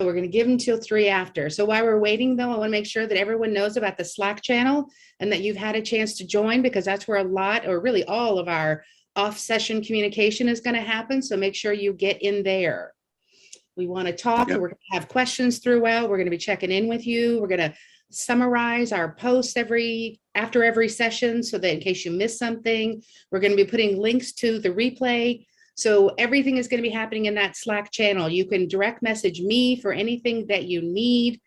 We're going to give them till 3 after. So while we're waiting, though, I want to make sure that everyone knows about the Slack channel and that you've had a chance to join, because that's where a lot, or really all of our off-session communication is going to happen. So make sure you get in there. We want to talk. Yep. We're going to have questions throughout. We're going to be checking in with you. We're going to summarize our posts after every session, so that in case you miss something, we're going to be putting links to the replay. So everything is going to be happening in that Slack channel. You can direct message me for anything that you need.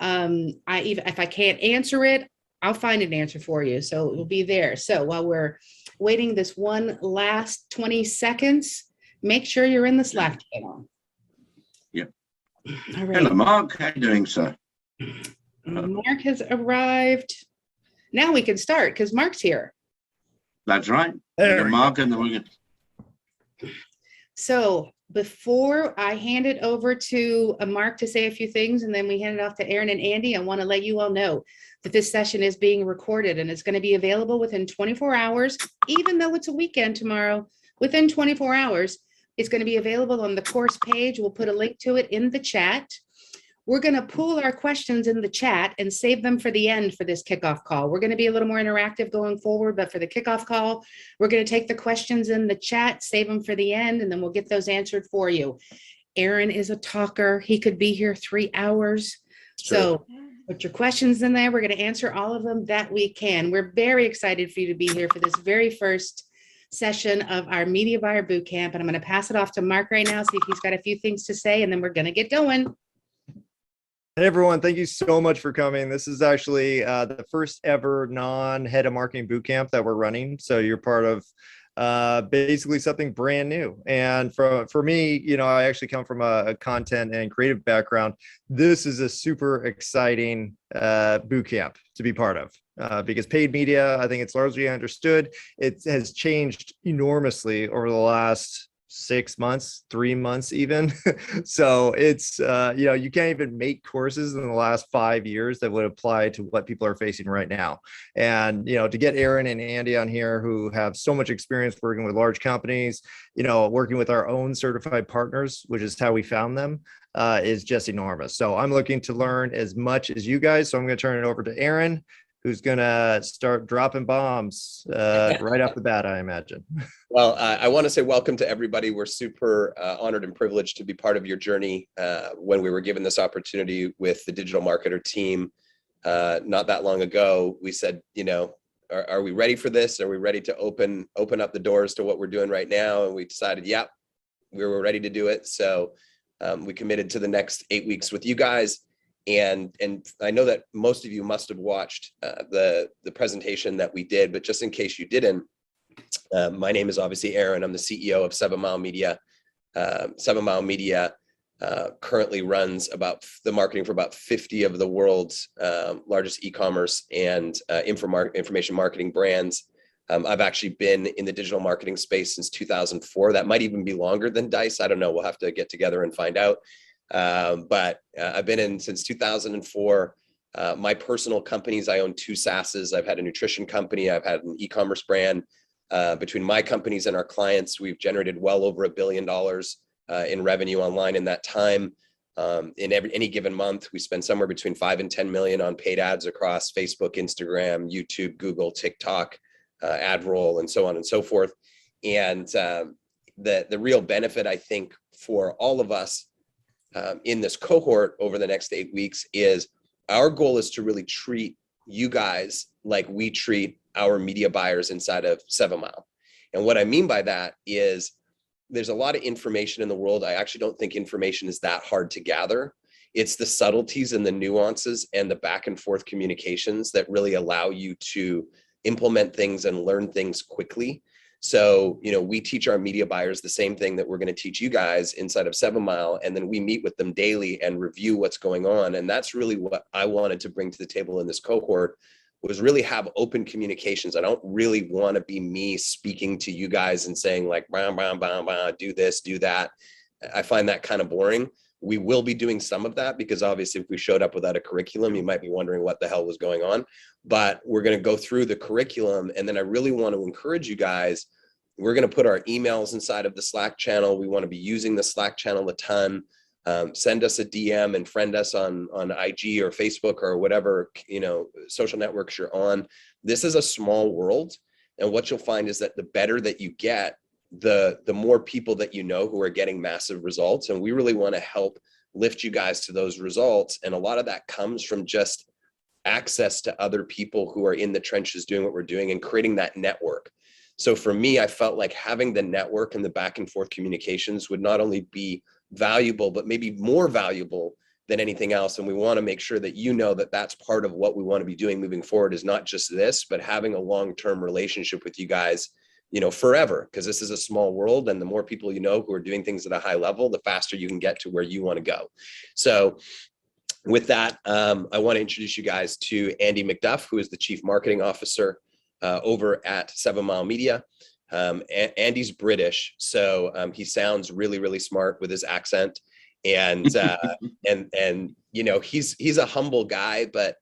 If I can't answer it, I'll find an answer for you. So it will be there. So while we're waiting this one last 20 seconds, make sure you're in the Slack channel. Yep. All right. Hello, Mark. How are you doing, sir? Mark has arrived. Now we can start because Mark's here. That's right. There Mark, and then we're going to... So before I hand it over to Mark to say a few things, and then we hand it off to Aaron and Andy, I want to let you all know that this session is being recorded and it's going to be available within 24 hours, even though it's a weekend tomorrow. Within 24 hours, it's going to be available on the course page. We'll put a link to it in the chat. We're going to pool our questions in the chat and save them for the end for this kickoff call. We're going to be a little more interactive going forward, but for the kickoff call, we're going to take the questions in the chat, save them for the end, and then we'll get those answered for you. Aaron is a talker. He could be here 3 hours. So put your questions in there. We're going to answer all of them that we can. We're very excited for you to be here for this very first session of our Media Buyer Bootcamp. And I'm going to pass it off to Mark right now, see if he's got a few things to say, and then we're going to get going. Hey everyone, thank you so much for coming. This is actually the first ever non-head of marketing bootcamp that we're running. So you're part of basically something brand new. And for me, you know, I actually come from a content and creative background. This is a super exciting bootcamp to be part of because paid media, I think it's largely understood. It has changed enormously over the last 6 months, 3 months even. So it's, you know, you can't even make courses in the last 5 years that would apply to what people are facing right now. And, you know, to get Aaron and Andy on here who have so much experience working with large companies, you know, working with our own certified partners, which is how we found them, is just enormous. So I'm looking to learn as much as you guys. So I'm going to turn it over to Aaron, who's going to start dropping bombs right off the bat, I imagine. Well, I want to say welcome to everybody. We're super honored and privileged to be part of your journey. When we were given this opportunity with the digital marketer team not that long ago, we said, you know, are we ready for this? Are we ready to open up the doors to what we're doing right now? And we decided, yeah, we were ready to do it. So we committed to the next 8 weeks with you guys. And I know that most of you must have watched the presentation that we did, but just in case you didn't, my name is obviously Aaron. I'm the CEO of 7 Mile Media. 7 Mile Media currently runs the marketing for about 50 of the world's largest e-commerce and information marketing brands. I've actually been in the digital marketing space since 2004. That might even be longer than Dice. I don't know. We'll have to get together and find out. But I've been in since 2004. My personal companies, I own 2 SaaSes. I've had a nutrition company. I've had an e-commerce brand. Between my companies and our clients, we've generated well over $1 billion in revenue online in that time. In any given month, we spend somewhere between 5 and 10 million on paid ads across Facebook, Instagram, YouTube, Google, TikTok, AdRoll, and so on and so forth. And the real benefit, I think, for all of us in this cohort over the next 8 weeks is our goal is to really treat you guys like we treat our media buyers inside of 7 Mile. And what I mean by that is there's a lot of information in the world. I actually don't think information is that hard to gather. It's the subtleties and the nuances and the back and forth communications that really allow you to implement things and learn things quickly. So, you know, we teach our media buyers the same thing that we're going to teach you guys inside of 7 Mile, and then we meet with them daily and review what's going on. And that's really what I wanted to bring to the table in this cohort, was really have open communications. I don't really want to be me speaking to you guys and saying like, bah, bah, bah, bah, do this, do that. I find that kind of boring. We will be doing some of that because obviously if we showed up without a curriculum, you might be wondering what the hell was going on. But we're going to go through the curriculum. And then I really want to encourage you guys. We're going to put our emails inside of the Slack channel. We want to be using the Slack channel a ton. send us a DM and friend us on IG or Facebook or whatever, social networks you're on. This is a small world. And what you'll find is that the better that you get, the more people that you know who are getting massive results. And we really want to help lift you guys to those results. And a lot of that comes from just access to other people who are in the trenches doing what we're doing and creating that network. So for me, I felt like having the network and the back and forth communications would not only be valuable, but maybe more valuable than anything else. And we want to make sure that you know that that's part of what we want to be doing moving forward, is not just this, but having a long-term relationship with you guys, forever, because this is a small world, and the more people you know who are doing things at a high level, the faster you can get to where you want to go. So with that, I want to introduce you guys to Andy McDuff, who is the Chief Marketing Officer over at 7 Mile Media. Andy's British, so he sounds really, really smart with his accent. And he's a humble guy, but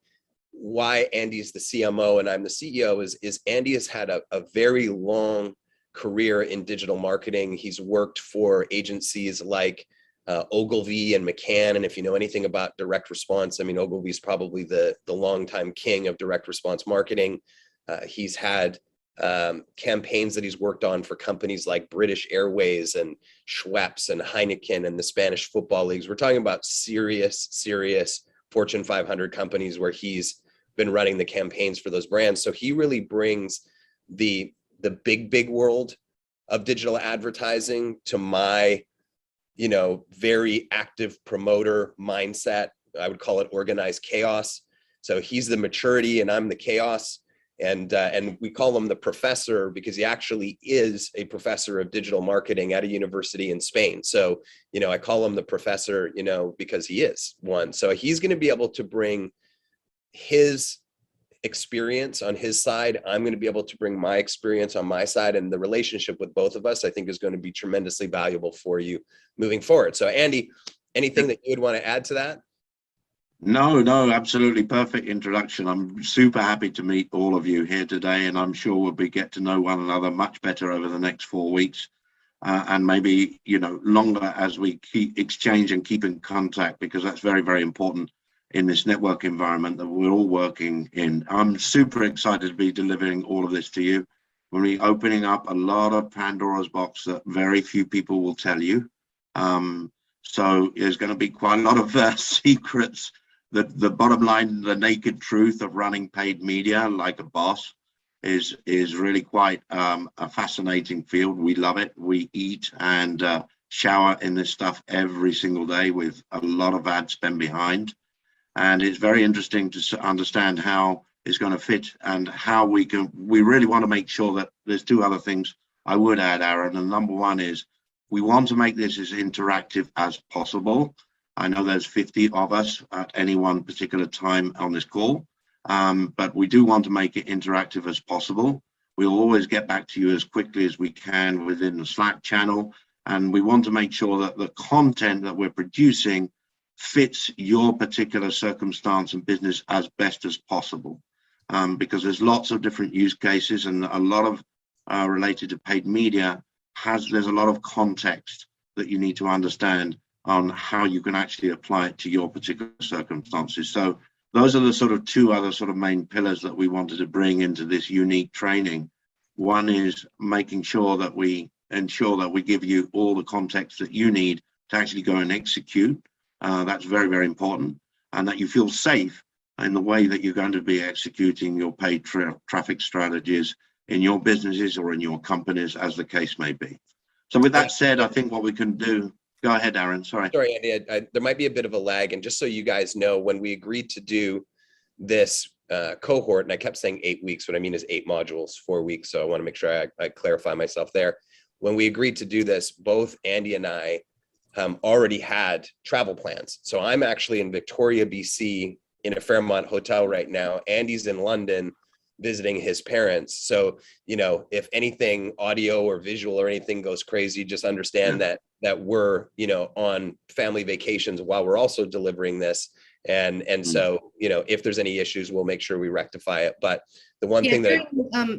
why Andy's the CMO and I'm the CEO is Andy has had a very long career in digital marketing. He's worked for agencies like Ogilvy and McCann. And if you know anything about direct response, Ogilvy is probably the longtime king of direct response marketing. He's had campaigns that he's worked on for companies like British Airways and Schweppes and Heineken and the Spanish football leagues. We're talking about serious Fortune 500 companies where he's been running the campaigns for those brands. So he really brings the big world of digital advertising to my, very active promoter mindset. I would call it organized chaos. So he's the maturity and I'm the chaos. And we call him the professor because he actually is a professor of digital marketing at a university in Spain. So, I call him the professor, because he is one. So he's going to be able to bring his experience on his side. I'm going to be able to bring my experience on my side, and the relationship with both of us, I think, is going to be tremendously valuable for you moving forward. So Andy, anything that you would want to add to that? No, absolutely perfect introduction. I'm super happy to meet all of you here today, and I'm sure we'll get to know one another much better over the next 4 weeks, and maybe longer as we keep exchange and keep in contact, because that's very, very important in this network environment that we're all working in. I'm super excited to be delivering all of this to you. We're opening up a lot of Pandora's box that very few people will tell you. So there's going to be quite a lot of secrets. The bottom line, the naked truth of running paid media like a boss is really quite a fascinating field. We love it. We eat and shower in this stuff every single day with a lot of ad spend behind. And it's very interesting to understand how it's going to fit and how we really want to make sure that there's 2 other things I would add, Aaron. And number 1 is we want to make this as interactive as possible. I know there's 50 of us at any one particular time on this call, but we do want to make it interactive as possible. We'll always get back to you as quickly as we can within the Slack channel, and we want to make sure that the content that we're producing fits your particular circumstance and business as best as possible, because there's lots of different use cases, and a lot of related to paid media there's a lot of context that you need to understand on how you can actually apply it to your particular circumstances. So those are the sort of 2 other sort of main pillars that we wanted to bring into this unique training. One is making sure that we ensure that we give you all the context that you need to actually go and execute. That's very, very important, and that you feel safe in the way that you're going to be executing your paid traffic strategies in your businesses or in your companies, as the case may be. So with that said, I think what we can do, go ahead, Aaron, sorry. Sorry, Andy, there might be a bit of a lag. And just so you guys know, when we agreed to do this cohort, and I kept saying 8 weeks, what I mean is 8 modules, 4 weeks. So I want to make sure I clarify myself there. When we agreed to do this, both Andy and I already had travel plans. So I'm actually in Victoria, BC in a Fairmont hotel right now. Andy's in London visiting his parents. So, if anything audio or visual or anything goes crazy, just understand that we're, on family vacations while we're also delivering this. And so, if there's any issues, we'll make sure we rectify it. But the one thing that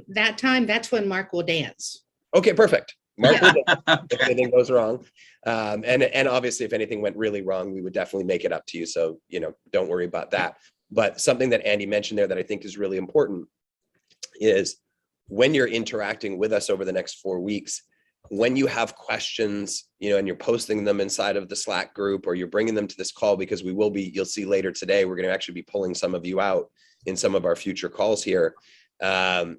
that time, that's when Mark will dance. Okay, perfect. Mark will get it if anything goes wrong. And obviously if anything went really wrong, we would definitely make it up to you. So, don't worry about that. But something that Andy mentioned there that I think is really important is when you're interacting with us over the next 4 weeks, when you have questions, and you're posting them inside of the Slack group, or you're bringing them to this call, because you'll see later today, we're going to actually be pulling some of you out in some of our future calls here. Give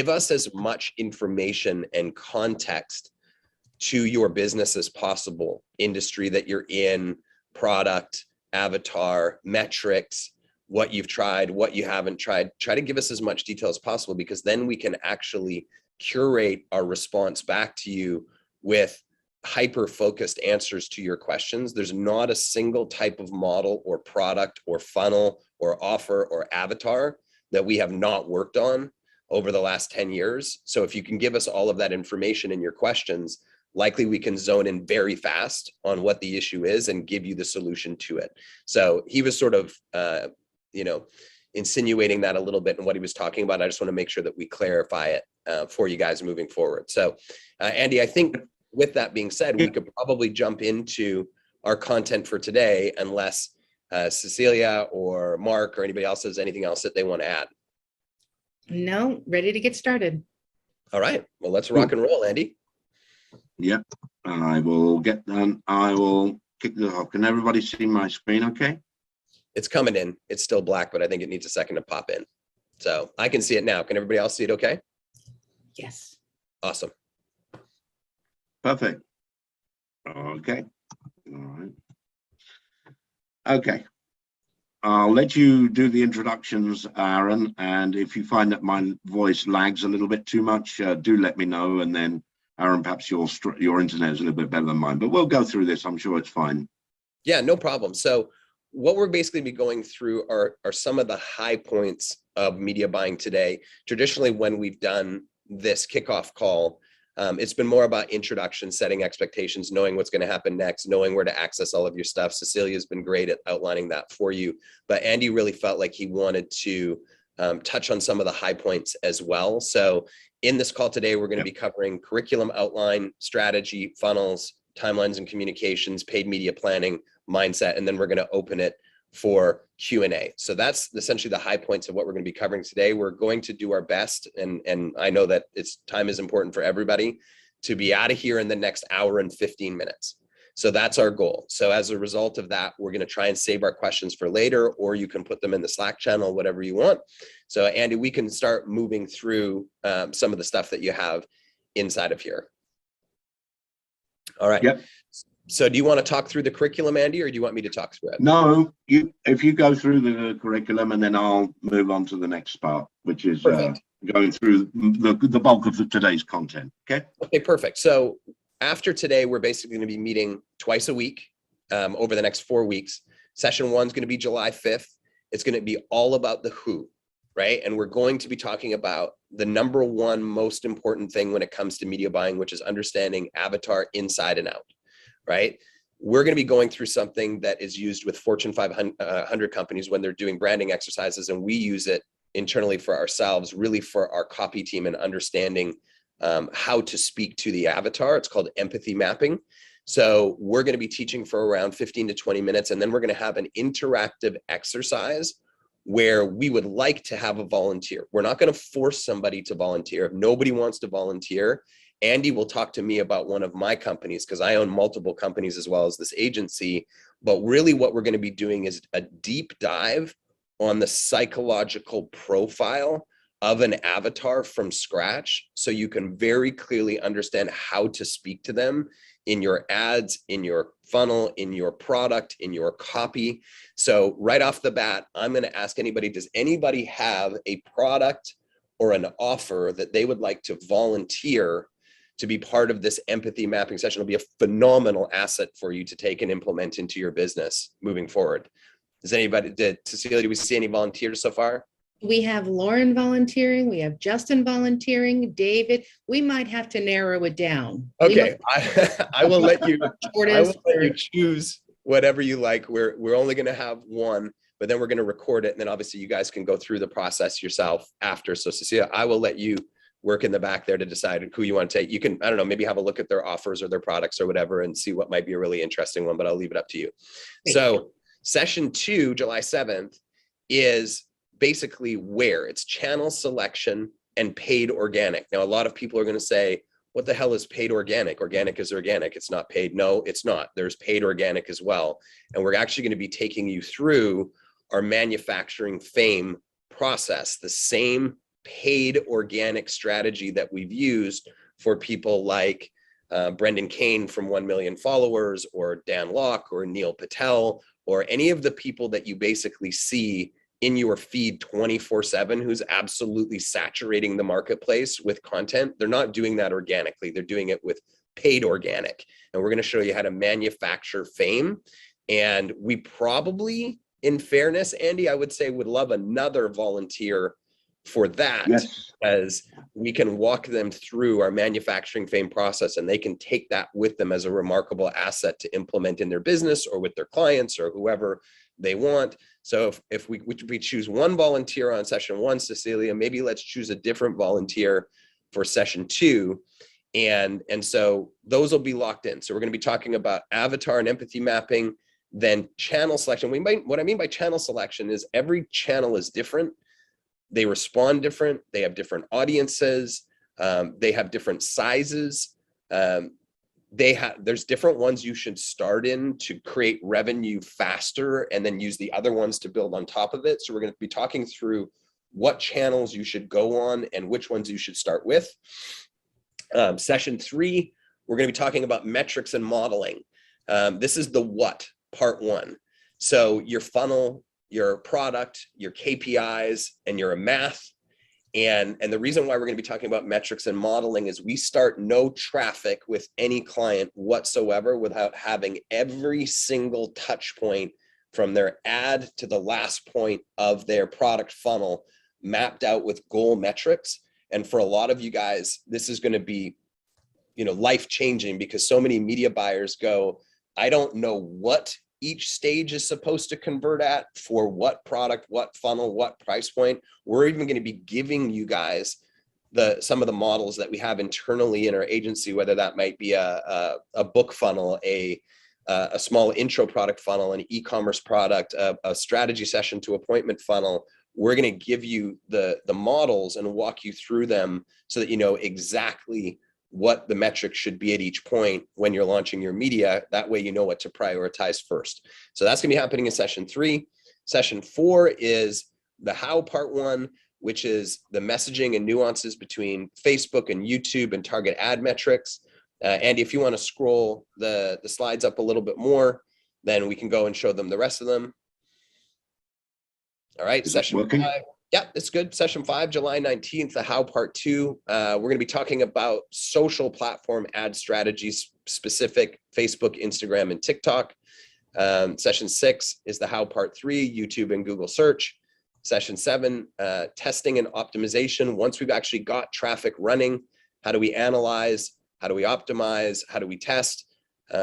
us as much information and context to your business as possible, industry that you're in, product, avatar, metrics, what you've tried, what you haven't tried. Try to give us as much detail as possible, because then we can actually curate our response back to you with hyper-focused answers to your questions. There's not a single type of model or product or funnel or offer or avatar that we have not worked on over the last 10 years. So if you can give us all of that information in your questions, likely we can zone in very fast on what the issue is and give you the solution to it. So he was sort of, insinuating that a little bit in what he was talking about. I just want to make sure that we clarify it for you guys moving forward. So Andy, I think with that being said, we could probably jump into our content for today, unless Cecilia or Mark or anybody else has anything else that they want to add. No, ready to get started. All right, well, let's rock and roll, Andy. Yep, I will get done. I will kick this off. Can everybody see my screen okay? It's coming in. It's still black, but I think it needs a second to pop in. So I can see it now. Can everybody else see it okay? Yes. Awesome. Perfect. Okay. All right. Okay. I'll let you do the introductions, Aaron, and if you find that my voice lags a little bit too much, do let me know, and then Aaron, perhaps your internet is a little bit better than mine, but we'll go through this. I'm sure it's fine. Yeah, no problem. So what we're basically be going through are some of the high points of media buying today. Traditionally, when we've done this kickoff call, it's been more about introduction, setting expectations, knowing what's going to happen next, knowing where to access all of your stuff. Cecilia's been great at outlining that for you, but Andy really felt like he wanted to touch on some of the high points as well. So in this call today, we're going to be covering curriculum outline, strategy, funnels, timelines and communications, paid media planning, mindset, and then we're going to open it for Q&A. So that's essentially the high points of what we're going to be covering today. We're going to do our best, and I know that time is important for everybody, to be out of here in the next hour and 15 minutes. So that's our goal. So as a result of that, we're going to try and save our questions for later, or you can put them in the Slack channel, whatever you want. So Andy, we can start moving through some of the stuff that you have inside of here. All right. Yep. So do you want to talk through the curriculum, Andy, or do you want me to talk through it? No, if you go through the curriculum, and then I'll move on to the next part, which is going through the bulk of today's content. Okay. Okay, perfect. So after today, we're basically going to be meeting twice a week over the next 4 weeks. Session 1 is going to be July 5th. It's going to be all about the who, right? And we're going to be talking about the number one most important thing when it comes to media buying, which is understanding avatar inside and out. Right? We're going to be going through something that is used with Fortune 500 companies when they're doing branding exercises, and we use it internally for ourselves, really for our copy team and understanding how to speak to the avatar. It's called empathy mapping. So we're going to be teaching for around 15 to 20 minutes, and then we're going to have an interactive exercise where we would like to have a volunteer. We're not going to force somebody to volunteer. If nobody wants to volunteer, Andy will talk to me about one of my companies, because I own multiple companies as well as this agency. But really what we're going to be doing is a deep dive on the psychological profile of an avatar from scratch, so you can very clearly understand how to speak to them in your ads, in your funnel, in your product, in your copy. So right off the bat, I'm going to ask anybody, does anybody have a product or an offer that they would like to volunteer to be part of this empathy mapping session? It'll be a phenomenal asset for you to take and implement into your business moving forward. Cecilia, do we see any volunteers so far? We have Lauren volunteering. We have Justin volunteering. David, we might have to narrow it down. Okay, I will let you choose whatever you like. We're only going to have one, but then we're going to record it. And then obviously you guys can go through the process yourself after. So Cecilia, I will let you work in the back there to decide who you want to take. You can, I don't know, maybe have a look at their offers or their products or whatever and see what might be a really interesting one, but I'll leave it up to you. Great. So session 2, July 7th, is basically where it's channel selection and paid organic. Now, a lot of people are going to say, what the hell is paid organic? Organic is organic. It's not paid. No, it's not. There's paid organic as well. And we're actually going to be taking you through our manufacturing fame process, the same paid organic strategy that we've used for people like Brendan Kane from 1 million followers, or Dan Locke, or Neil Patel, or any of the people that you basically see in your feed 24/7 who's absolutely saturating the marketplace with content. They're not doing that organically. They're doing it with paid organic. And we're going to show you how to manufacture fame. And we probably, in fairness, Andy, I would say would love another volunteer for that, Yes. as we can walk them through our manufacturing fame process, and they can take that with them as a remarkable asset to implement in their business or with their clients or whoever they want. So if we choose one volunteer on session 1, Cecilia, maybe let's choose a different volunteer for session 2. And so those will be locked in. So we're going to be talking about avatar and empathy mapping, then channel selection. What I mean by channel selection is every channel is different. They respond different. They have different audiences. They have different sizes. There's different ones you should start in to create revenue faster, and then use the other ones to build on top of it. So we're going to be talking through what channels you should go on and which ones you should start with. Session 3, we're going to be talking about metrics and modeling. This is the what, part 1. So your funnel, your product, your KPIs, and your math. And the reason why we're going to be talking about metrics and modeling is we start no traffic with any client whatsoever without having every single touch point from their ad to the last point of their product funnel mapped out with goal metrics. And for a lot of you guys, this is going to be, life-changing, because so many media buyers go, I don't know what each stage is supposed to convert at for what product, what funnel, what price point. We're even going to be giving you guys some of the models that we have internally in our agency, whether that might be a book funnel, a small intro product funnel, an e-commerce product, a strategy session to appointment funnel. We're going to give you the models and walk you through them so that you know exactly what the metrics should be at each point when you're launching your media. That way you know what to prioritize first. So that's going to be happening in session 3. Session 4 is the how, part 1, which is the messaging and nuances between Facebook and YouTube and target ad metrics. Andy, if you want to scroll the slides up a little bit more, then we can go and show them the rest of them. All right, session 5. Yeah, it's good. Session 5, July 19th, the how, part 2. We're going to be talking about social platform ad strategies, specific Facebook, Instagram, and TikTok. Session 6 is the how, part 3, YouTube and Google search. Session 7, testing and optimization. Once we've actually got traffic running, how do we analyze? How do we optimize? How do we test?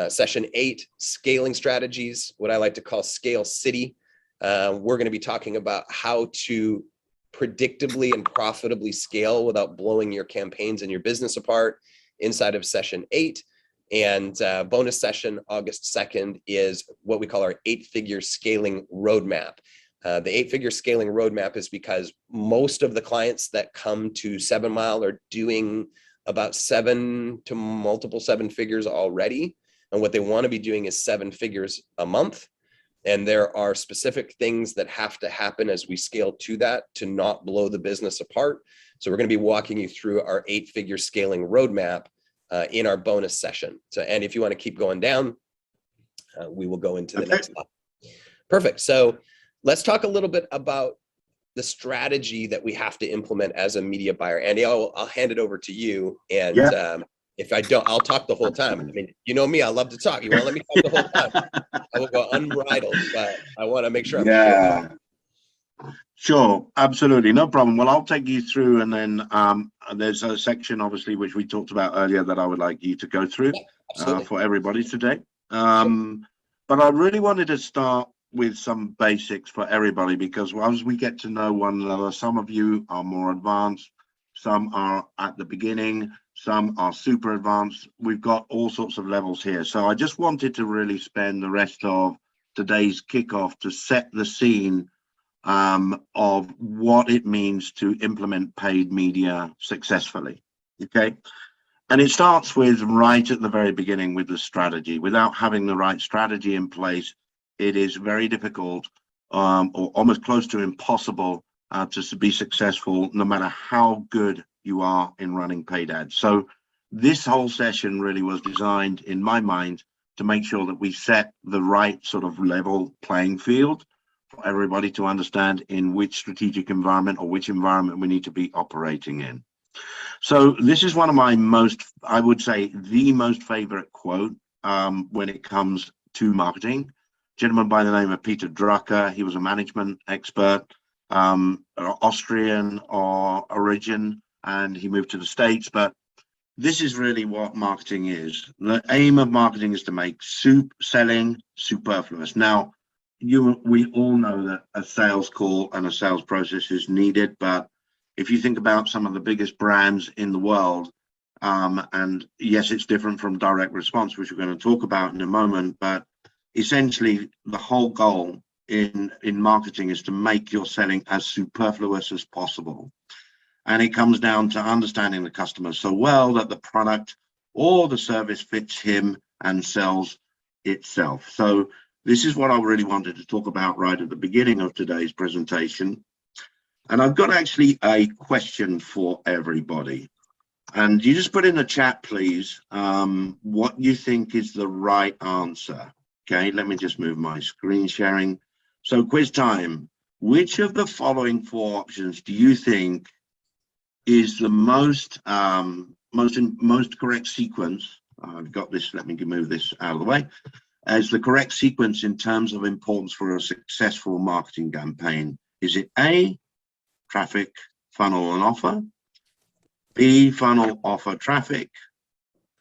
Session 8, scaling strategies, what I like to call scale city. We're going to be talking about how to predictably and profitably scale without blowing your campaigns and your business apart inside of session 8. And bonus session, August 2nd, is what we call our 8-figure scaling roadmap. The 8-figure scaling roadmap is because most of the clients that come to 7 Mile are doing about 7 to multiple 7 figures already. And what they want to be doing is 7 figures a month. And there are specific things that have to happen as we scale to that to not blow the business apart. So we're going to be walking you through our 8-figure scaling roadmap in our bonus session. So, and if you want to keep going down, we will go into the next slide. Perfect. So let's talk a little bit about the strategy that we have to implement as a media buyer. Andy, I'll hand it over to you. And if I don't, I'll talk the whole time. I mean, you know me, I love to talk. You want to let me talk the whole time? I will go unbridled, but I want to make sure I'm Sure, absolutely, no problem. Well, I'll take you through, and then there's a section, obviously, which we talked about earlier that I would like you to go through for everybody today. But I really wanted to start with some basics for everybody, because as we get to know one another, some of you are more advanced, some are at the beginning, some are super advanced. We've got all sorts of levels here. So I just wanted to really spend the rest of today's kickoff to set the scene of what it means to implement paid media successfully. Okay. And it starts with right at the very beginning with the strategy. Without having the right strategy in place, it is very difficult or almost close to impossible to be successful, no matter how good you are in running paid ads. So this whole session really was designed, in my mind, to make sure that we set the right sort of level playing field for everybody to understand in which strategic environment or which environment we need to be operating in. So this is one of my most, I would say, the most favorite quote when it comes to marketing. A gentleman by the name of Peter Drucker. He was a management expert, Austrian origin, and he moved to the States. But this is really what marketing is. The aim of marketing is to make selling superfluous. Now, we all know that a sales call and a sales process is needed, but if you think about some of the biggest brands in the world, and yes, it's different from direct response, which we're going to talk about in a moment, but essentially the whole goal in marketing is to make your selling as superfluous as possible. And it comes down to understanding the customer so well that the product or the service fits him and sells itself. So this is what I really wanted to talk about right at the beginning of today's presentation. And I've got actually a question for everybody. And you just put in the chat, please, what you think is the right answer. Okay, let me just move my screen sharing. So quiz time. Which of the following four options do you think is the most correct sequence? I've got this, let me move this out of the way. As the correct sequence in terms of importance for a successful marketing campaign. Is it A, traffic, funnel, and offer? B, funnel, offer, traffic,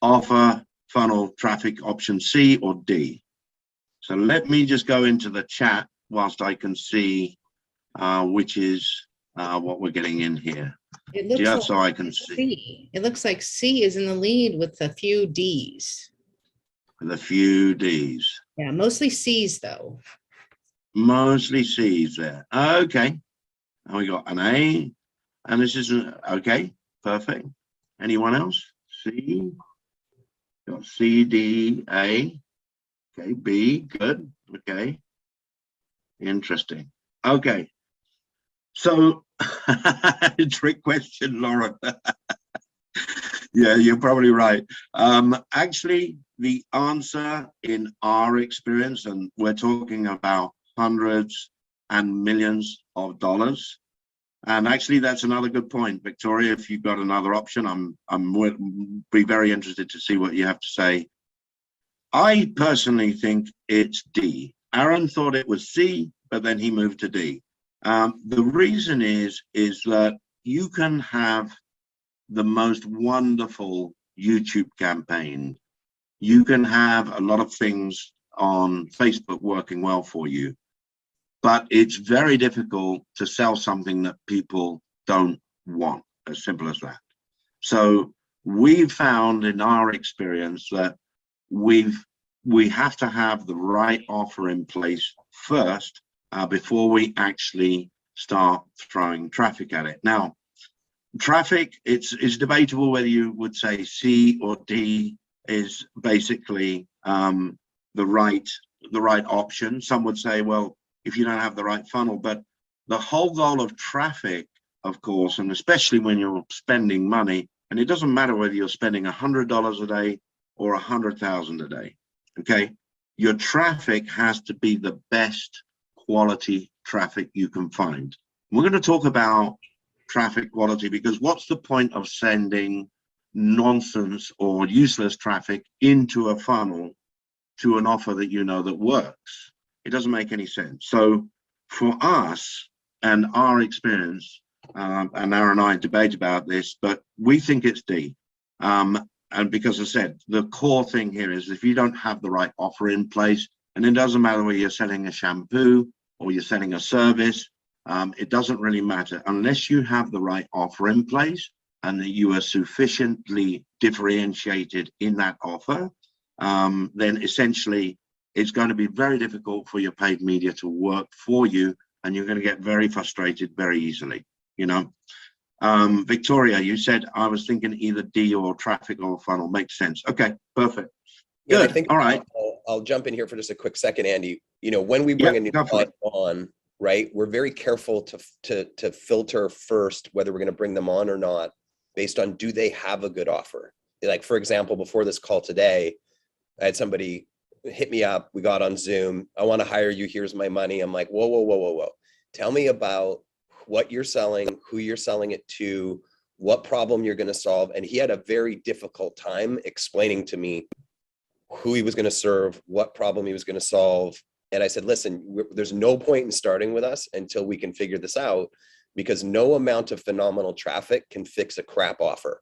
offer, funnel, traffic, option C, or D? So let me just go into the chat whilst I can see which is what we're getting in here. It looks Just like so I can see. C. It looks like C is in the lead with a few D's. With a few D's. Yeah, mostly C's though. Mostly C's there. Okay. And we got an A. And this is okay. Perfect. Anyone else? C. Got C, D, A. Okay. B. Good. Okay. Interesting. Okay. So, trick question, Laura. Yeah, you're probably right. Actually, the answer in our experience, and we're talking about hundreds and millions of dollars. And actually, that's another good point, Victoria. If you've got another option, would be very interested to see what you have to say. I personally think it's D. Aaron thought it was C, but then he moved to D. The reason is that you can have the most wonderful YouTube campaign. You can have a lot of things on Facebook working well for you, but it's very difficult to sell something that people don't want, as simple as that. So we've found in our experience that we have to have the right offer in place first before we actually start throwing traffic at it. Now, traffic, it's debatable whether you would say C or D is basically the right option. Some would say, well, if you don't have the right funnel, but the whole goal of traffic, of course, and especially when you're spending money, and it doesn't matter whether you're spending $100 a day or $100,000 a day, okay? Your traffic has to be the best quality traffic you can find. We're going to talk about traffic quality because what's the point of sending nonsense or useless traffic into a funnel to an offer that you know that works? It doesn't make any sense. So for us and our experience, and Aaron and I debate about this, but we think it's D. And because I said, the core thing here is if you don't have the right offer in place, and it doesn't matter whether you're selling a shampoo or you're selling a service, it doesn't really matter. Unless you have the right offer in place, and that you are sufficiently differentiated in that offer, then essentially it's going to be very difficult for your paid media to work for you, and you're going to get very frustrated very easily, you know. Victoria, you said I was thinking either D or traffic or funnel. Makes sense. Okay, perfect. Yeah, I Good. think All right. I'll jump in here for just a quick second, Andy. You know, when we bring a new go for it. client on, right, we're very careful to filter first whether we're going to bring them on or not based on, do they have a good offer? Like, for example, before this call today, I had somebody hit me up. We got on Zoom. I want to hire you. Here's my money. I'm like, whoa, whoa, whoa, whoa, whoa. Tell me about what you're selling, who you're selling it to, what problem you're going to solve. And he had a very difficult time explaining to me who he was going to serve, what problem he was going to solve. And I said, listen, there's no point in starting with us until we can figure this out, because no amount of phenomenal traffic can fix a crap offer,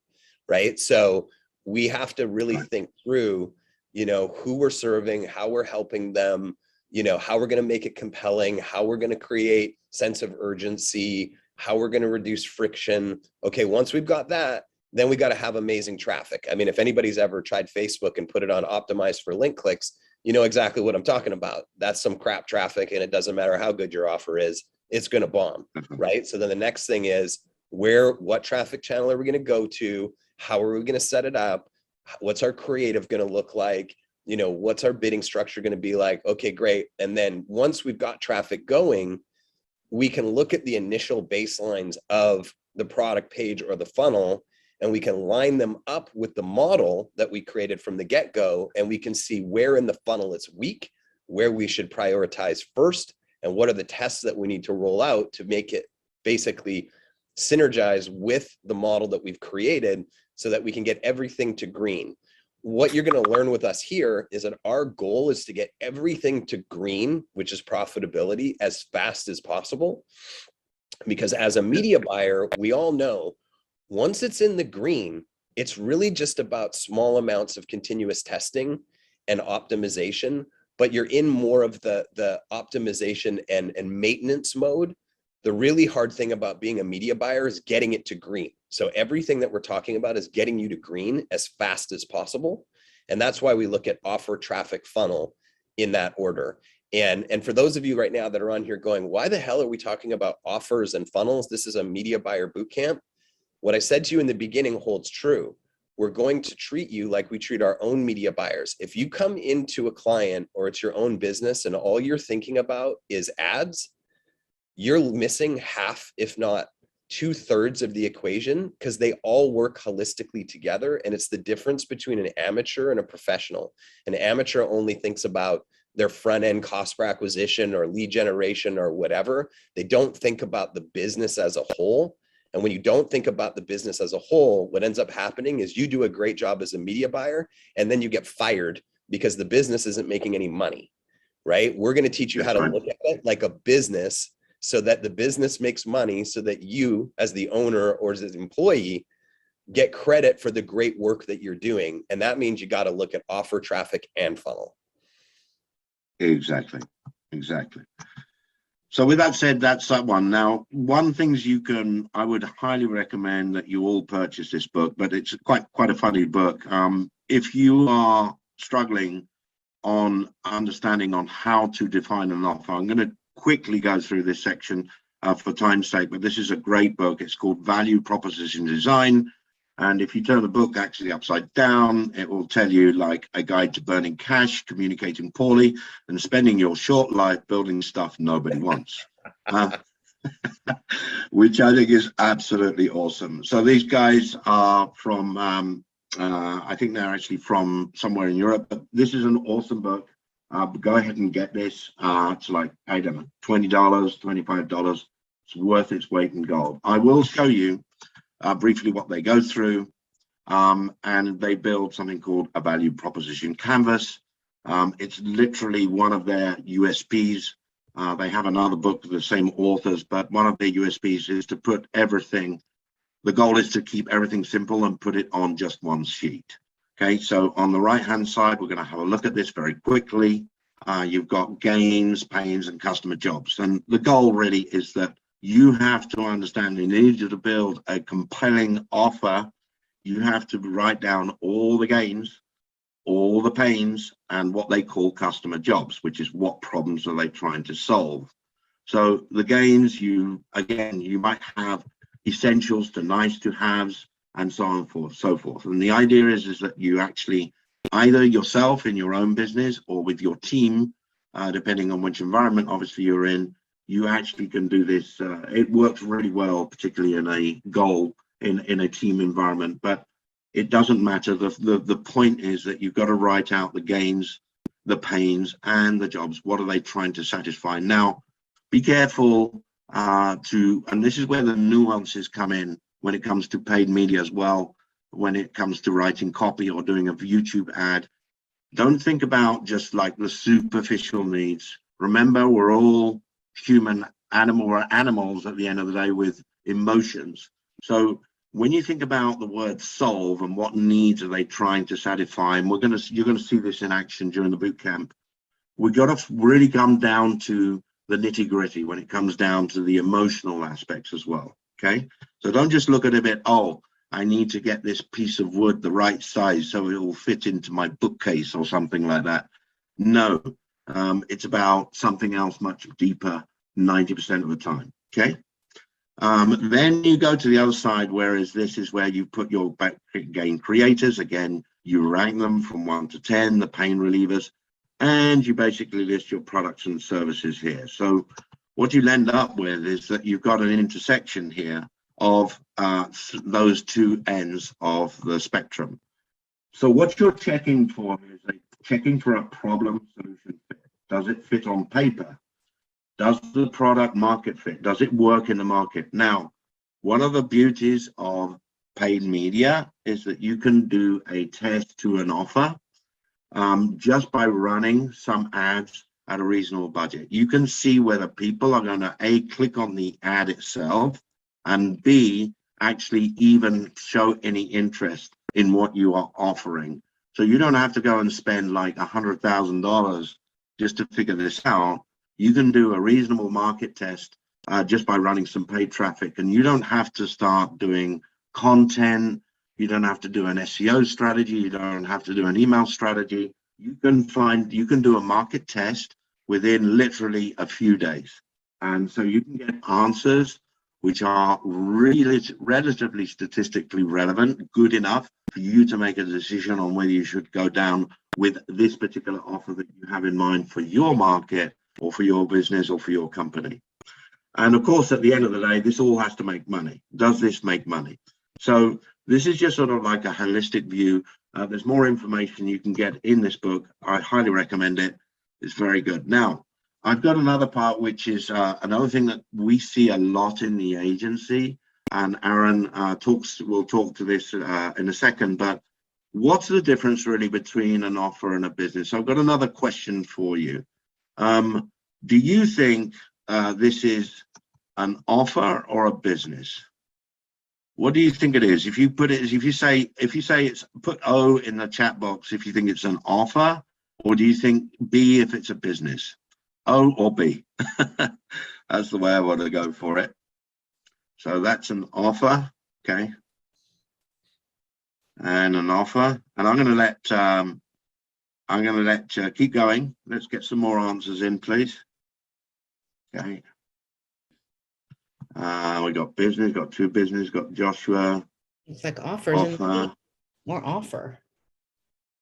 right? So we have to really think through, you know, who we're serving, how we're helping them, you know, how we're going to make it compelling, how we're going to create sense of urgency, how we're going to reduce friction. Okay, once we've got that, then we got to have amazing traffic. I mean, if anybody's ever tried Facebook and put it on optimized for link clicks, you know exactly what I'm talking about. That's some crap traffic, and it doesn't matter how good your offer is, it's going to bomb, right? So then the next thing is, what traffic channel are we going to go to? How are we going to set it up? What's our creative going to look like? You know, what's our bidding structure going to be like? Okay, great. And then once we've got traffic going, we can look at the initial baselines of the product page or the funnel, and we can line them up with the model that we created from the get-go, and we can see where in the funnel it's weak, where we should prioritize first, and what are the tests that we need to roll out to make it basically synergize with the model that we've created so that we can get everything to green. What you're going to learn with us here is that our goal is to get everything to green, which is profitability, as fast as possible. Because as a media buyer, we all know once it's in the green, it's really just about small amounts of continuous testing and optimization, but you're in more of the optimization and maintenance mode. The really hard thing about being a media buyer is getting it to green. So everything that we're talking about is getting you to green as fast as possible. And that's why we look at offer, traffic, funnel in that order. And for those of you right now that are on here going, why the hell are we talking about offers and funnels? This is a media buyer bootcamp. What I said to you in the beginning holds true. We're going to treat you like we treat our own media buyers. If you come into a client or it's your own business and all you're thinking about is ads, you're missing half, if not 2/3 of the equation, because they all work holistically together. And it's the difference between an amateur and a professional. An amateur only thinks about their front end cost per acquisition or lead generation or whatever. They don't think about the business as a whole. And when you don't think about the business as a whole, what ends up happening is you do a great job as a media buyer, and then you get fired because the business isn't making any money, right? We're going to teach you how to look at it like a business so that the business makes money, so that you as the owner or as an employee get credit for the great work that you're doing. And that means you got to look at offer, traffic, and funnel. Exactly. So with that said, that's that one. Now, one things I would highly recommend that you all purchase this book, but it's quite a funny book. If you are struggling on understanding on how to define an offer, I'm going to quickly go through this section for time's sake, but this is a great book. It's called Value Proposition Design. And if you turn the book actually upside down, it will tell you like a guide to burning cash, communicating poorly, and spending your short life building stuff nobody wants, which I think is absolutely awesome. So these guys are from, I think they're actually from somewhere in Europe, but this is an awesome book. Go ahead and get this. It's like, I don't know, $20, $25. It's worth its weight in gold. I will show you briefly what they go through, and they build something called a value proposition canvas. It's literally one of their USPs. They have another book with the same authors, but one of their USPs is to put everything, the goal is to keep everything simple and put it on just one sheet. Okay, so on the right hand side, we're going to have a look at this very quickly. You've got gains, pains, and customer jobs, and the goal really is that you have to understand in order to build a compelling offer, you have to write down all the gains, all the pains, and what they call customer jobs, which is what problems are they trying to solve. So the gains, you might have essentials to nice to haves and so on and so forth. And the idea is that you actually, either yourself in your own business or with your team, depending on which environment obviously you're in, you actually can do this. It works really well, particularly in a goal, in a team environment, but it doesn't matter. The point is that you've got to write out the gains, the pains, and the jobs. What are they trying to satisfy? Now, be careful and this is where the nuances come in when it comes to paid media as well, when it comes to writing copy or doing a YouTube ad. Don't think about just like the superficial needs. Remember, we're all animals at the end of the day with emotions. So when you think about the word solve and what needs are they trying to satisfy, and you're gonna see this in action during the boot camp, we got to really come down to the nitty gritty when it comes down to the emotional aspects as well. Okay, so don't just look at it, oh, I need to get this piece of wood the right size so it will fit into my bookcase or something like that. No, it's about something else much deeper 90% of the time. Okay. Then you go to the other side, whereas this is where you put your back gain creators. Again, you rank them from 1 to 10, the pain relievers, and you basically list your products and services here. So what you'll end up with is that you've got an intersection here of those two ends of the spectrum. So what you're checking for is checking for a problem solution fit. Does it fit on paper? Does the product market fit? Does it work in the market? Now, one of the beauties of paid media is that you can do a test to an offer just by running some ads at a reasonable budget. You can see whether people are going to A, click on the ad itself, and B, actually even show any interest in what you are offering. So you don't have to go and spend like $100,000 just to figure this out. You can do a reasonable market test just by running some paid traffic, and you don't have to start doing content. You don't have to do an SEO strategy. You don't have to do an email strategy. You can do a market test within literally a few days. And so you can get answers which are really relatively statistically relevant, good enough for you to make a decision on whether you should go down with this particular offer that you have in mind for your market or for your business or for your company. And of course, at the end of the day, this all has to make money. Does this make money? So this is just sort of like a holistic view. There's more information you can get in this book. I highly recommend it. It's very good. Now, I've got another part, which is another thing that we see a lot in the agency. And Aaron will talk to this in a second, but what's the difference really between an offer and a business? So I've got another question for you. Do you think this is an offer or a business? What do you think it is? If you say it's, put O in the chat box if you think it's an offer, or do you think B if it's a business? O or B? That's the way I want to go for it. So that's an offer, okay, and an offer. And I'm going to let keep going. Let's get some more answers in, please. Okay. We got business, got two business, got Joshua. It's like offers in the lead. More offer.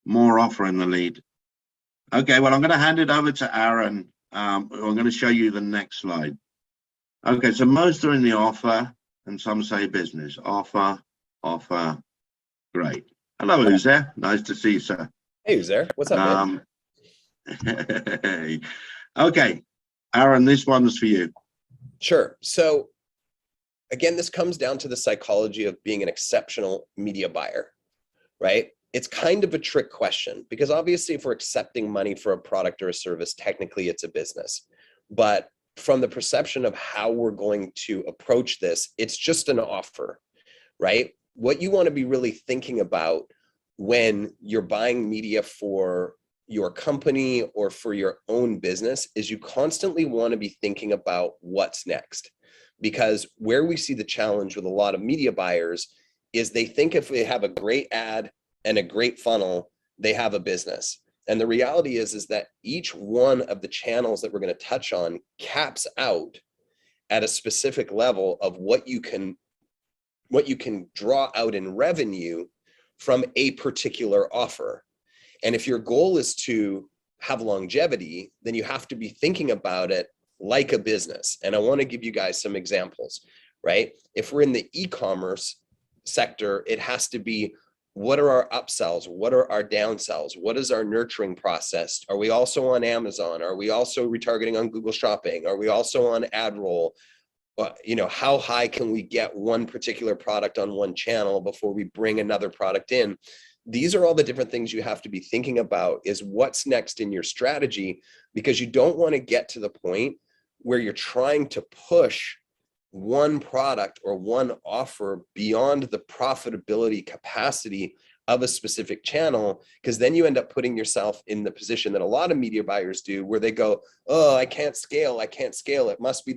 More offer in the lead. Okay, well, I'm going to hand it over to Aaron. I'm going to show you the next slide. Okay, so most are in the offer and some say business. Offer, offer. Great. Hello, who's there? Nice to see you, sir. Hey, who's there? What's up, man? Okay, Aaron, this one's for you. Sure. So again, this comes down to the psychology of being an exceptional media buyer, right? It's kind of a trick question because obviously if we're accepting money for a product or a service, technically it's a business. But from the perception of how we're going to approach this, it's just an offer, right? What you want to be really thinking about when you're buying media for your company or for your own business is you constantly want to be thinking about what's next. Because where we see the challenge with a lot of media buyers is they think if they have a great ad and a great funnel, they have a business. And the reality is that each one of the channels that we're going to touch on caps out at a specific level of what you can draw out in revenue from a particular offer. And if your goal is to have longevity, then you have to be thinking about it like a business. And I want to give you guys some examples, right? If we're in the e-commerce sector, it has to be, what are our upsells? What are our downsells? What is our nurturing process? Are we also on Amazon? Are we also retargeting on Google Shopping? Are we also on AdRoll? How high can we get one particular product on one channel before we bring another product in? These are all the different things you have to be thinking about, is what's next in your strategy, because you don't want to get to the point where you're trying to push one product or one offer beyond the profitability capacity of a specific channel, because then you end up putting yourself in the position that a lot of media buyers do, where they go, oh, I can't scale. It must be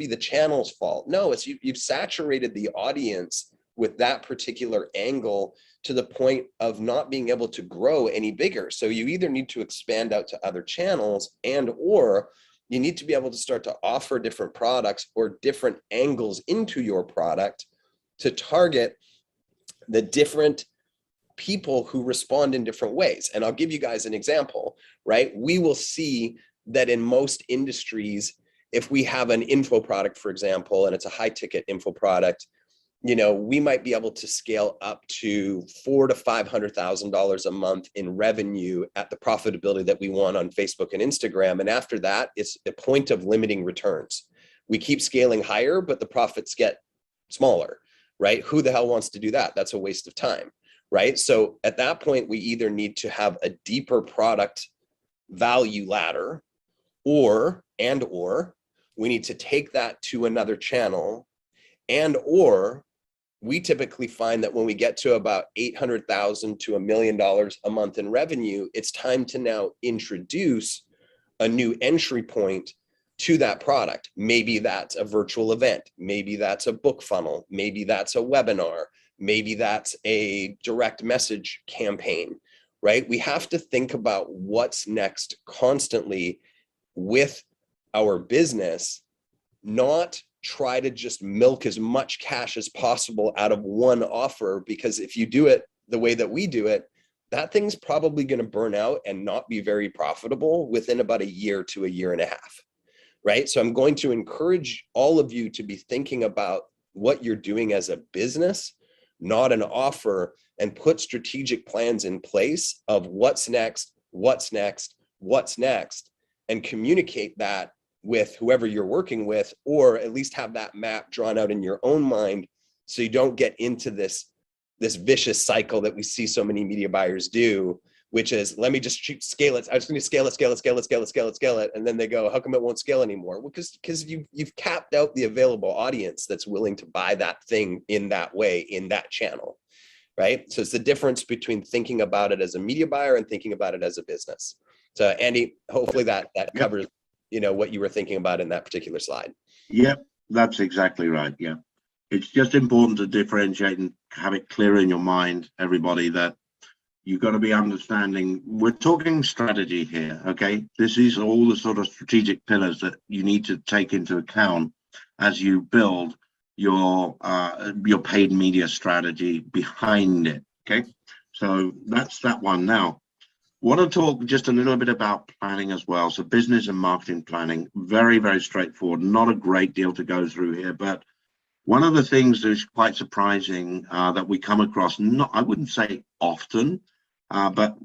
the channel's fault. No, it's you've saturated the audience with that particular angle to the point of not being able to grow any bigger. So you either need to expand out to other channels, or you need to be able to start to offer different products or different angles into your product to target the different people who respond in different ways. And I'll give you guys an example, right? We will see that in most industries, if we have an info product, for example, and it's a high ticket info product, we might be able to scale up to $400,000 to $500,000 a month in revenue at the profitability that we want on Facebook and Instagram. And after that, it's a point of limiting returns. We keep scaling higher, but the profits get smaller, right? Who the hell wants to do that? That's a waste of time, right? So at that point, we either need to have a deeper product value ladder, or we need to take that to another channel, or we typically find that when we get to about $800,000 to $1 million a month in revenue, it's time to now introduce a new entry point to that product. Maybe that's a virtual event. Maybe that's a book funnel. Maybe that's a webinar. Maybe that's a direct message campaign, right? We have to think about what's next constantly with our business, not try to just milk as much cash as possible out of one offer, because if you do it the way that we do it, that thing's probably going to burn out and not be very profitable within about a year to a year and a half, right? So I'm going to encourage all of you to be thinking about what you're doing as a business, not an offer, and put strategic plans in place of what's next, and communicate that with whoever you're working with, or at least have that map drawn out in your own mind, so you don't get into this vicious cycle that we see so many media buyers do, which is, let me just scale it. I just need to scale it. And then they go, how come it won't scale anymore? Well, because you've capped out the available audience that's willing to buy that thing in that way, in that channel, right? So it's the difference between thinking about it as a media buyer and thinking about it as a business. So Andy, hopefully that covers what you were thinking about in that particular slide. Yep, that's exactly right. Yeah. It's just important to differentiate and have it clear in your mind, everybody, that you've got to be understanding. We're talking strategy here, okay? This is all the sort of strategic pillars that you need to take into account as you build your paid media strategy behind it, okay? So that's that one. Now, want to talk just a little bit about planning as well. So business and marketing planning, very, very straightforward. Not a great deal to go through here, but one of the things that is quite surprising that we come across, I wouldn't say often, but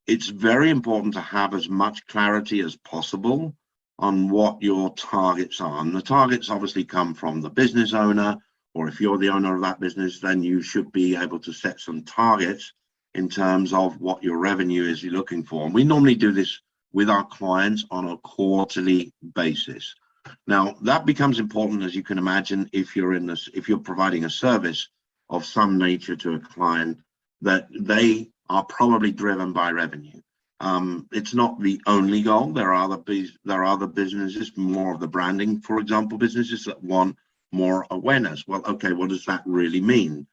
it's very important to have as much clarity as possible on what your targets are. And the targets obviously come from the business owner, or if you're the owner of that business, then you should be able to set some targets in terms of what your revenue is you're looking for. And we normally do this with our clients on a quarterly basis. Now, that becomes important, as you can imagine, if you're providing a service of some nature to a client, that they are probably driven by revenue. It's not the only goal. There are other businesses, more of the branding, for example, businesses that want more awareness. Well, okay, what does that really mean?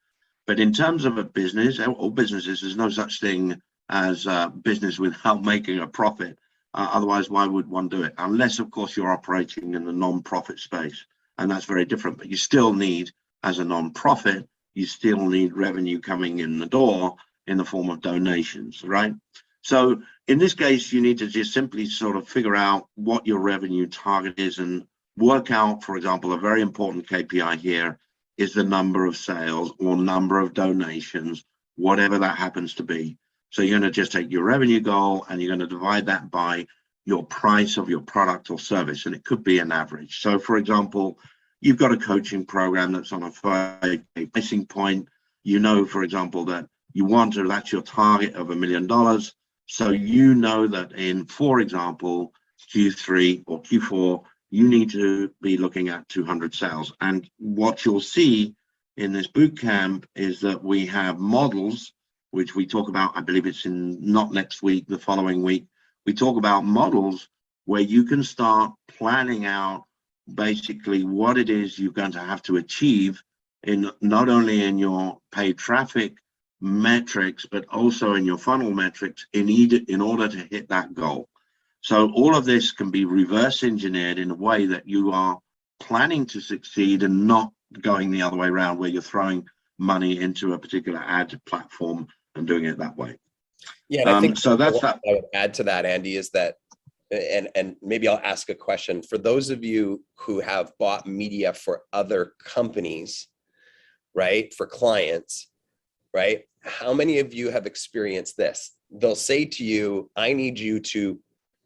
But in terms of a business, all businesses, there's no such thing as business without making a profit. Otherwise, why would one do it? Unless, of course, you're operating in the non-profit space, and that's very different. But you still need, as a non-profit, you still need revenue coming in the door in the form of donations, right? So in this case, you need to just simply sort of figure out what your revenue target is and work out, for example, a very important KPI here is the number of sales or number of donations, whatever that happens to be. So you're going to just take your revenue goal and you're going to divide that by your price of your product or service, and it could be an average. So for example, you've got a coaching program that's on a 5K pricing point. You know, for example, that you want to, that's your target of $1 million. So you know that in, for example, Q3 or Q4, you need to be looking at 200 sales. And what you'll see in this boot camp is that we have models, which we talk about, I believe it's in not next week, the following week. We talk about models where you can start planning out basically what it is you're going to have to achieve in not only in your paid traffic metrics, but also in your funnel metrics in order to hit that goal. So all of this can be reverse engineered in a way that you are planning to succeed and not going the other way around where you're throwing money into a particular ad platform and doing it that way. Yeah, and I think so that's that. I would add to that, Andy, is that, and maybe I'll ask a question for those of you who have bought media for other companies, right? For clients, right? How many of you have experienced this? They'll say to you, I need you to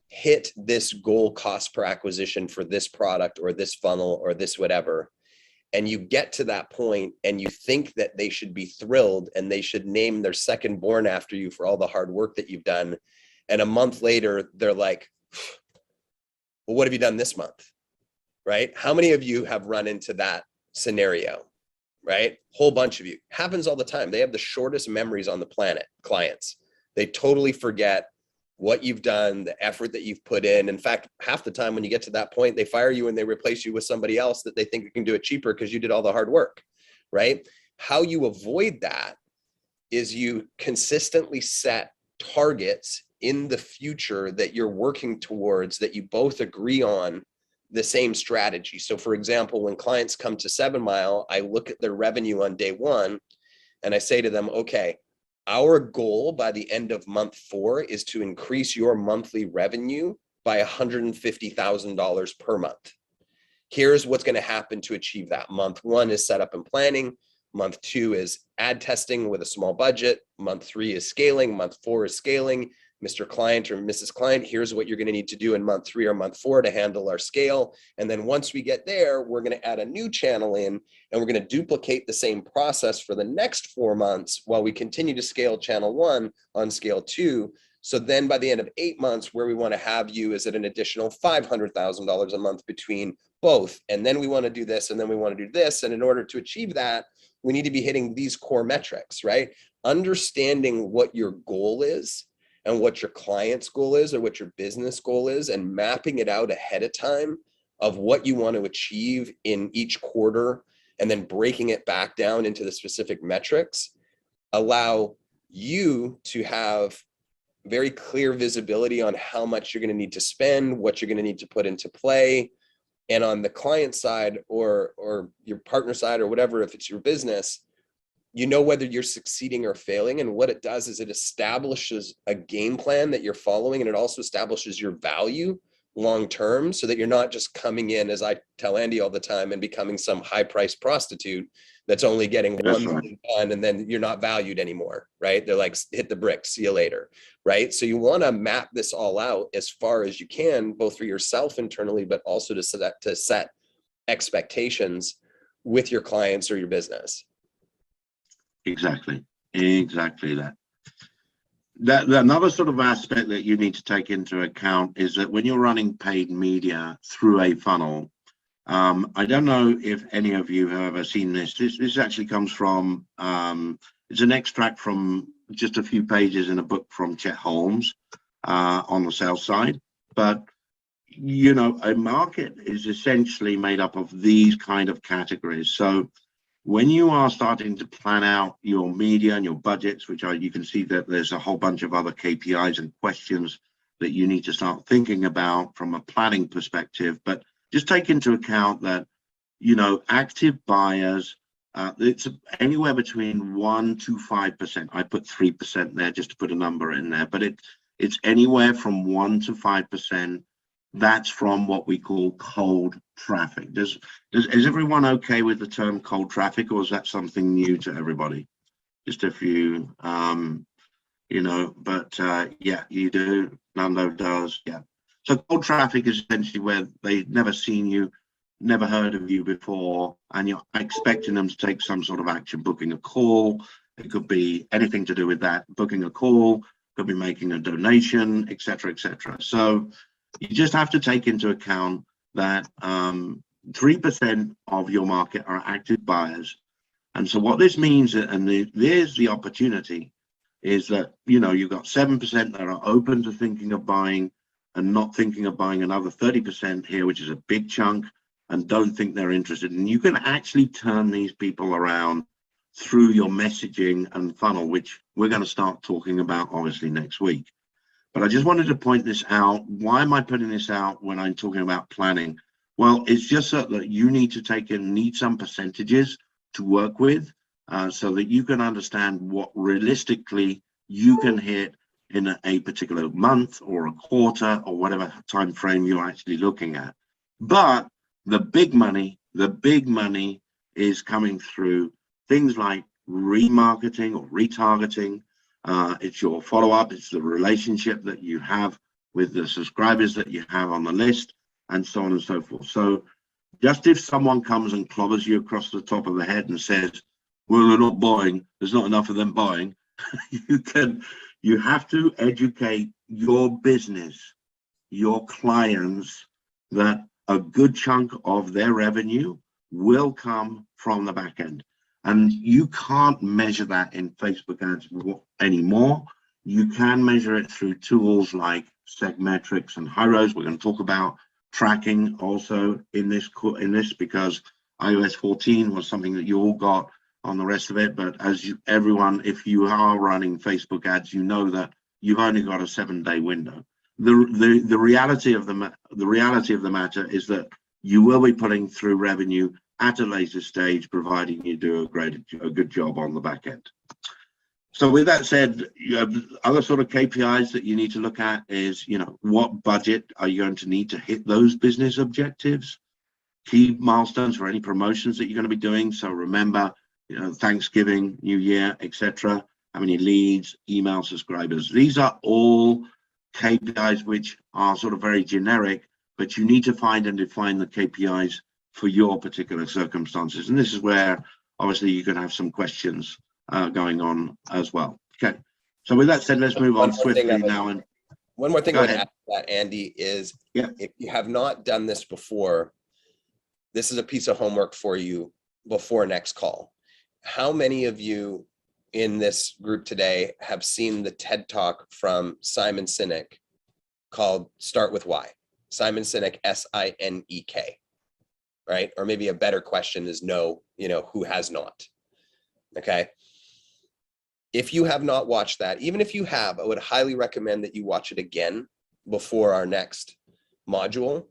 hit this goal cost per acquisition for this product or this funnel or this whatever. And you get to that point and you think that they should be thrilled and they should name their second born after you for all the hard work that you've done. And a month later, they're like, well, what have you done this month? Right? How many of you have run into that scenario? Right? Whole bunch of you. Happens all the time. They have the shortest memories on the planet, clients. They totally forget what you've done, the effort that you've put in. In fact, half the time when you get to that point, they fire you and they replace you with somebody else that they think can do it cheaper because you did all the hard work, right? How you avoid that is you consistently set targets in the future that you're working towards, that you both agree on the same strategy. So for example, when clients come to 7 Mile, I look at their revenue on day one and I say to them, okay, our goal by the end of month 4 is to increase your monthly revenue by $150,000 per month. Here's what's going to happen to achieve that. Month 1 is setup and planning. Month 2 is ad testing with a small budget. Month 3 is scaling. Month 4 is scaling. Mr. Client or Mrs. Client, here's what you're going to need to do in month 3 or month 4 to handle our scale. And then once we get there, we're going to add a new channel in and we're going to duplicate the same process for the next 4 months while we continue to scale channel 1 on scale 2. So then by the end of 8 months, where we want to have you is at an additional $500,000 a month between both. And then we want to do this and then we want to do this. And in order to achieve that, we need to be hitting these core metrics, right? Understanding what your goal is and what your client's goal is or what your business goal is and mapping it out ahead of time of what you want to achieve in each quarter and then breaking it back down into the specific metrics allow you to have very clear visibility on how much you're going to need to spend, what you're going to need to put into play. And on the client side or your partner side or whatever, if it's your business, you know whether you're succeeding or failing. And what it does is it establishes a game plan that you're following, and it also establishes your value long-term so that you're not just coming in, as I tell Andy all the time, and becoming some high-priced prostitute that's only getting one thing done and then you're not valued anymore, right? They're like, hit the bricks, see you later, right? So you want to map this all out as far as you can, both for yourself internally, but also to set expectations with your clients or your business. Exactly that. Another sort of aspect that you need to take into account is that when you're running paid media through a funnel, I don't know if any of you have ever seen this. This actually comes from, it's an extract from just a few pages in a book from Chet Holmes. on the sales side. But, you know, a market is essentially made up of these kind of categories. So when you are starting to plan out your media and your budgets, which are, you can see that there's a whole bunch of other KPIs and questions that you need to start thinking about from a planning perspective. But just take into account that, you know, active buyers, it's anywhere between 1 to 5%. I put 3% there just to put a number in there, but it's anywhere from 1 to 5%. That's from what we call cold traffic. Is everyone okay with the term cold traffic, or is that something new to everybody? Just a few, you know, but yeah, you do. Nando does, yeah. So cold traffic is essentially where they've never seen you, never heard of you before, and you're expecting them to take some sort of action, booking a call. It could be anything to do with that, booking a call, could be making a donation, etc., etc. So you just have to take into account that 3% of your market are active buyers. And so what this means, and there's the opportunity, is that, you know, you've got 7% that are open to thinking of buying and not thinking of buying, another 30% here, which is a big chunk, and don't think they're interested. And you can actually turn these people around through your messaging and funnel, which we're going to start talking about obviously next week. But I just wanted to point this out. Why am I putting this out when I'm talking about planning? Well, it's just that you need to need some percentages to work with, so that you can understand what realistically you can hit in a particular month or a quarter or whatever time frame you're actually looking at. But the big money is coming through things like remarketing or retargeting. It's your follow-up, it's the relationship that you have with the subscribers that you have on the list, and so on and so forth. So just if someone comes and clobbers you across the top of the head and says, well, they're not buying, there's not enough of them buying, you have to educate your business, your clients, that a good chunk of their revenue will come from the back end. And you can't measure that in Facebook ads anymore. You can measure it through tools like Segmetrics and Hyros. We're going to talk about tracking also in this because iOS 14 was something that you all got on the rest of it. But as everyone, if you are running Facebook ads, you know that you've only got a 7-day window. The reality of the matter is that you will be putting through revenue at a later stage, providing you do a good job on the back end. So with that said, you have other sort of KPIs that you need to look at is, you know, what budget are you going to need to hit those business objectives? Key milestones for any promotions that you're going to be doing. So remember, you know, Thanksgiving, New Year, etc. How many leads, email subscribers? These are all KPIs which are sort of very generic, but you need to find and define the KPIs for your particular circumstances. And this is where obviously you can have some questions going on as well. Okay, so with that said, let's move on swiftly now. And one more thing I would add to that, Andy, is if you have not done this before, this is a piece of homework for you before next call. How many of you in this group today have seen the TED Talk from Simon Sinek called Start With Why? Simon Sinek, S-I-N-E-K, right? Or maybe a better question is no, you know, who has not? Okay. If you have not watched that, even if you have, I would highly recommend that you watch it again before our next module.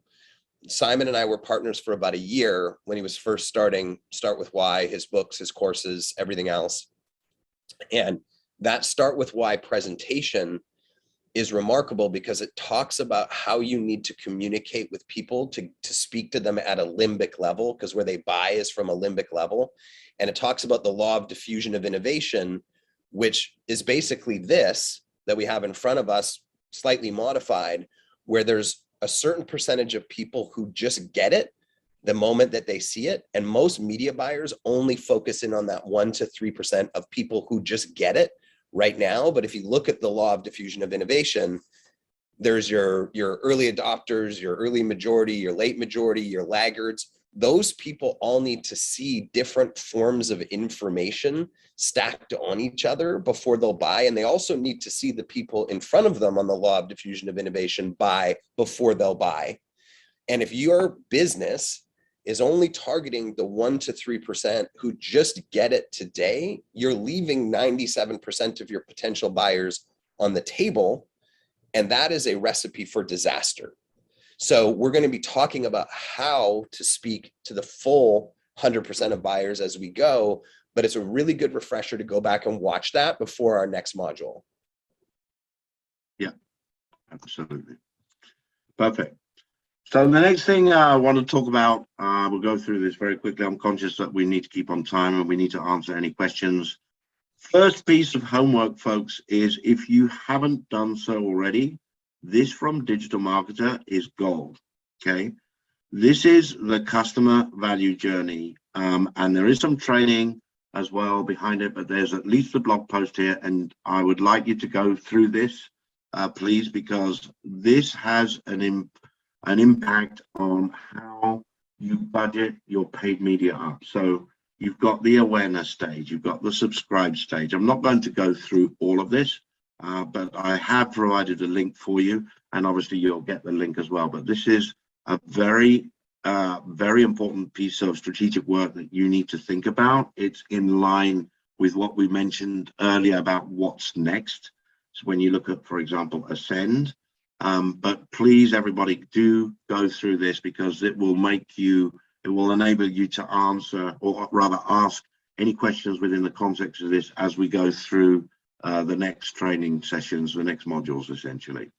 Simon and I were partners for about a year when he was first starting Start With Why, his books, his courses, everything else. And that Start With Why presentation is remarkable because it talks about how you need to communicate with people to speak to them at a limbic level, because where they buy is from a limbic level. And it talks about the law of diffusion of innovation, which is basically this that we have in front of us, slightly modified, where there's a certain percentage of people who just get it the moment that they see it. And most media buyers only focus in on that 1 to 3% of people who just get it right now. But if you look at the law of diffusion of innovation, there's your early adopters, your early majority, your late majority, your laggards. those people all need to see different forms of information stacked on each other before they'll buy. And they also need to see the people in front of them on the law of diffusion of innovation buy before they'll buy. And if your business is only targeting the 1 to 3% who just get it today, you're leaving 97% of your potential buyers on the table. And that is a recipe for disaster. So we're going to be talking about how to speak to the full 100% of buyers as we go, but it's a really good refresher to go back and watch that before our next module. Yeah, absolutely. Perfect. So the next thing I want to talk about, we'll go through this very quickly. I'm conscious that we need to keep on time and we need to answer any questions. First piece of homework, folks, is if you haven't done so already, this from Digital Marketer is gold, okay? This is the customer value journey, and there is some training as well behind it, but there's at least a blog post here, and I would like you to go through this, please, because this has an impact on how you budget your paid media up. So you've got the awareness stage, you've got the subscribe stage. I'm not going to go through all of this, but I have provided a link for you, and obviously you'll get the link as well. But this is a very, very important piece of strategic work that you need to think about. It's in line with what we mentioned earlier about what's next. So when you look at, for example, Ascend, but please, everybody, do go through this because it will enable you to answer, or rather ask any questions within the context of this as we go through the next training sessions, the next modules, essentially.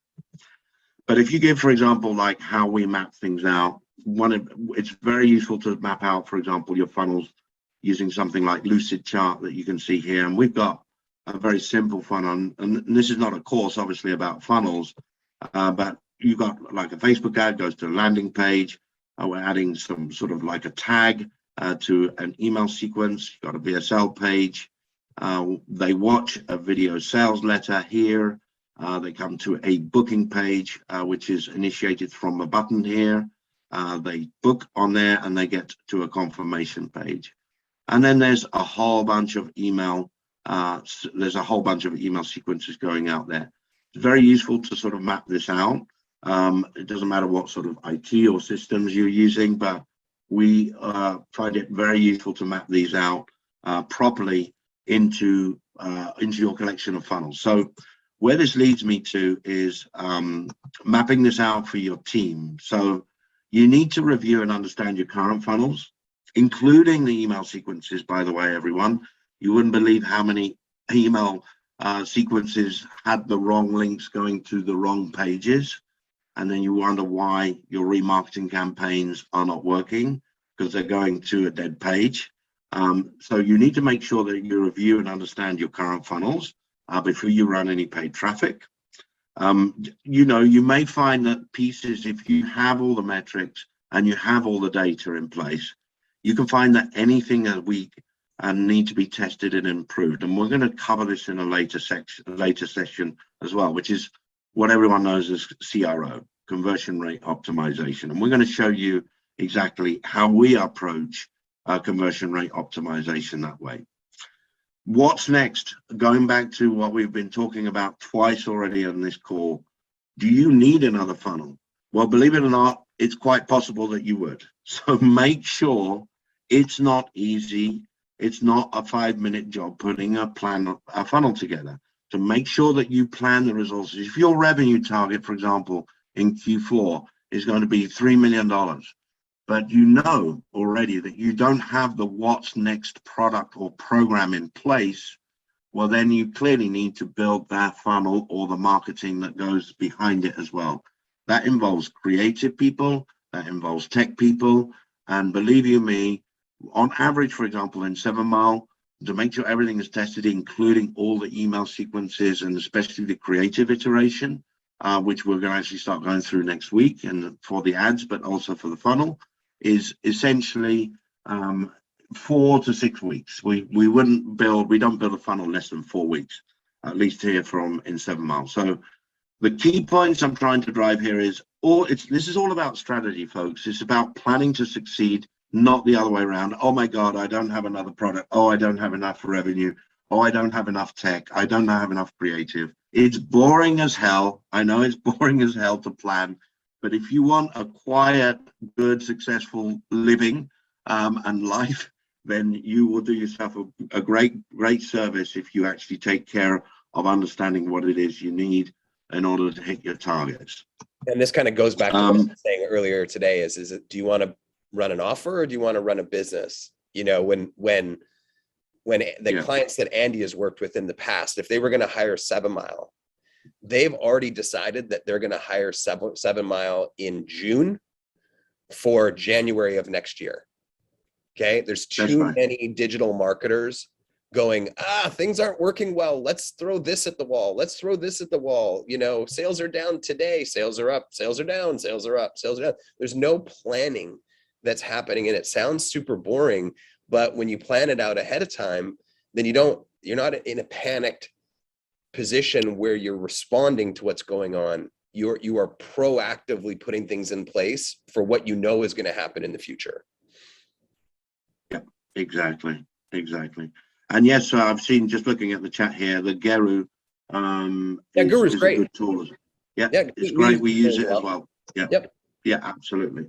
But if you give, for example, like how we map things out, it's very useful to map out, for example, your funnels using something like Lucidchart that you can see here. And we've got a very simple funnel, and this is not a course, obviously, about funnels, but you've got like a Facebook ad goes to a landing page. We're adding some sort of like a tag to an email sequence. You've got a VSL page. They watch a video sales letter here. They come to a booking page, which is initiated from a button here. They book on there and they get to a confirmation page. And then there's a whole bunch of email. There's a whole bunch of email sequences going out there. It's very useful to sort of map this out. It doesn't matter what sort of IT or systems you're using, but we find it very useful to map these out properly into your collection of funnels. So where this leads me to is mapping this out for your team. So you need to review and understand your current funnels, including the email sequences, by the way, everyone. You wouldn't believe how many email sequences had the wrong links going to the wrong pages. And then you wonder why your remarketing campaigns are not working because they're going to a dead page. So you need to make sure that you review and understand your current funnels before you run any paid traffic. You may find that pieces, if you have all the metrics and you have all the data in place, you can find that anything is weak and need to be tested and improved. And we're going to cover this in a later session as well, which is what everyone knows as CRO, conversion rate optimization. And we're going to show you exactly how we approach conversion rate optimization that way. What's next? Going back to what we've been talking about twice already on this call, do you need another funnel? Well, believe it or not, it's quite possible that you would. So make sure it's not easy. It's not a 5-minute job putting a funnel together. To make sure that you plan the resources. If your revenue target, for example, in Q4 is going to be $3 million, but you know already that you don't have the what's next product or program in place, well, then you clearly need to build that funnel or the marketing that goes behind it as well. That involves creative people, that involves tech people, and believe you me, on average, for example, in 7 Mile, to make sure everything is tested, including all the email sequences and especially the creative iteration, which we're going to actually start going through next week and for the ads, but also for the funnel, is essentially 4 to 6 weeks. We don't build a funnel less than 4 weeks, at least here in 7 Mile. So the key points I'm trying to drive here is this is all about strategy, folks. It's about planning to succeed, not the other way around. Oh my God, I don't have another product. Oh, I don't have enough revenue. Oh, I don't have enough tech. I don't have enough creative. It's boring as hell. I know it's boring as hell to plan, but if you want a quiet, good, successful living and life, then you will do yourself a great service if you actually take care of understanding what it is you need in order to hit your targets. And this kind of goes back to what I was saying earlier today is it, do you want to run an offer or do you want to run a business? You know, when the clients that Andy has worked with in the past, if they were going to hire 7 Mile, they've already decided that they're going to hire 7 Mile in June for January of next year. Okay. There's too many digital marketers going, things aren't working well. Let's throw this at the wall. Let's throw this at the wall. You know, sales are down today. Sales are up. Sales are down. Sales are up. Sales are down. There's no planning that's happening. And it sounds super boring, but when you plan it out ahead of time, then you're not in a panicked position where you're responding to what's going on. You are proactively putting things in place for what you know is going to happen in the future. Yeah, exactly. And yes, I've seen, just looking at the chat here, the Geru Geru's great. a good tool. Yeah, it's great. We use it as well. Yeah. Yeah, absolutely.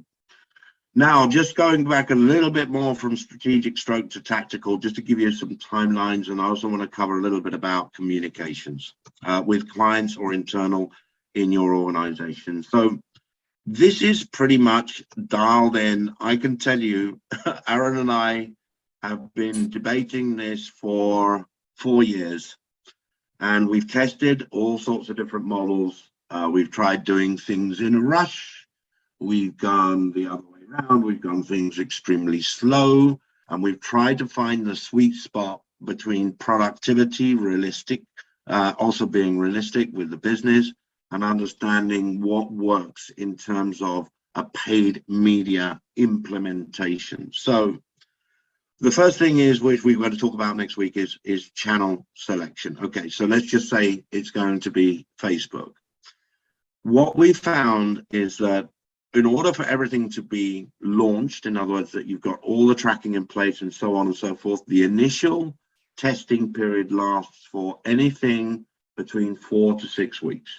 Now, just going back a little bit more from strategic stroke to tactical, just to give you some timelines, and I also want to cover a little bit about communications with clients or internal in your organization. So this is pretty much dialed in. I can tell you, Aaron and I have been debating this for 4 years, and we've tested all sorts of different models. We've tried doing things in a rush. We've gone the other way around. We've gone things extremely slow, and we've tried to find the sweet spot between productivity, also being realistic with the business, and understanding what works in terms of a paid media implementation. So the first thing is, which we're going to talk about next week, is channel selection. Okay, so let's just say it's going to be Facebook. What we found is that in order for everything to be launched, in other words, that you've got all the tracking in place and so on and so forth, the initial testing period lasts for anything between 4 to 6 weeks.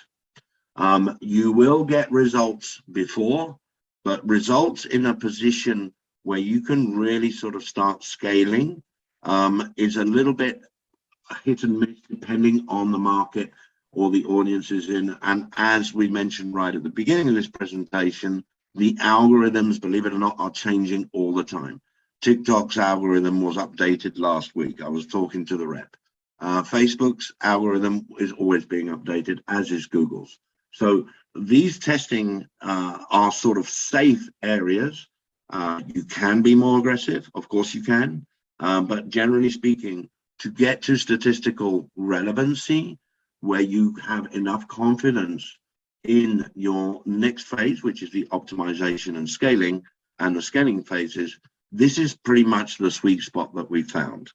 You will get results before, but results in a position where you can really sort of start scaling is a little bit hit and miss depending on the market or the audiences in. And as we mentioned right at the beginning of this presentation, the algorithms, believe it or not, are changing all the time. TikTok's algorithm was updated last week. I was talking to the rep. Facebook's algorithm is always being updated, as is Google's. So these testing are sort of safe areas. You can be more aggressive, of course you can, but generally speaking, to get to statistical relevancy, where you have enough confidence in your next phase, which is the optimization and scaling, and the scaling phases, this is pretty much the sweet spot that we found.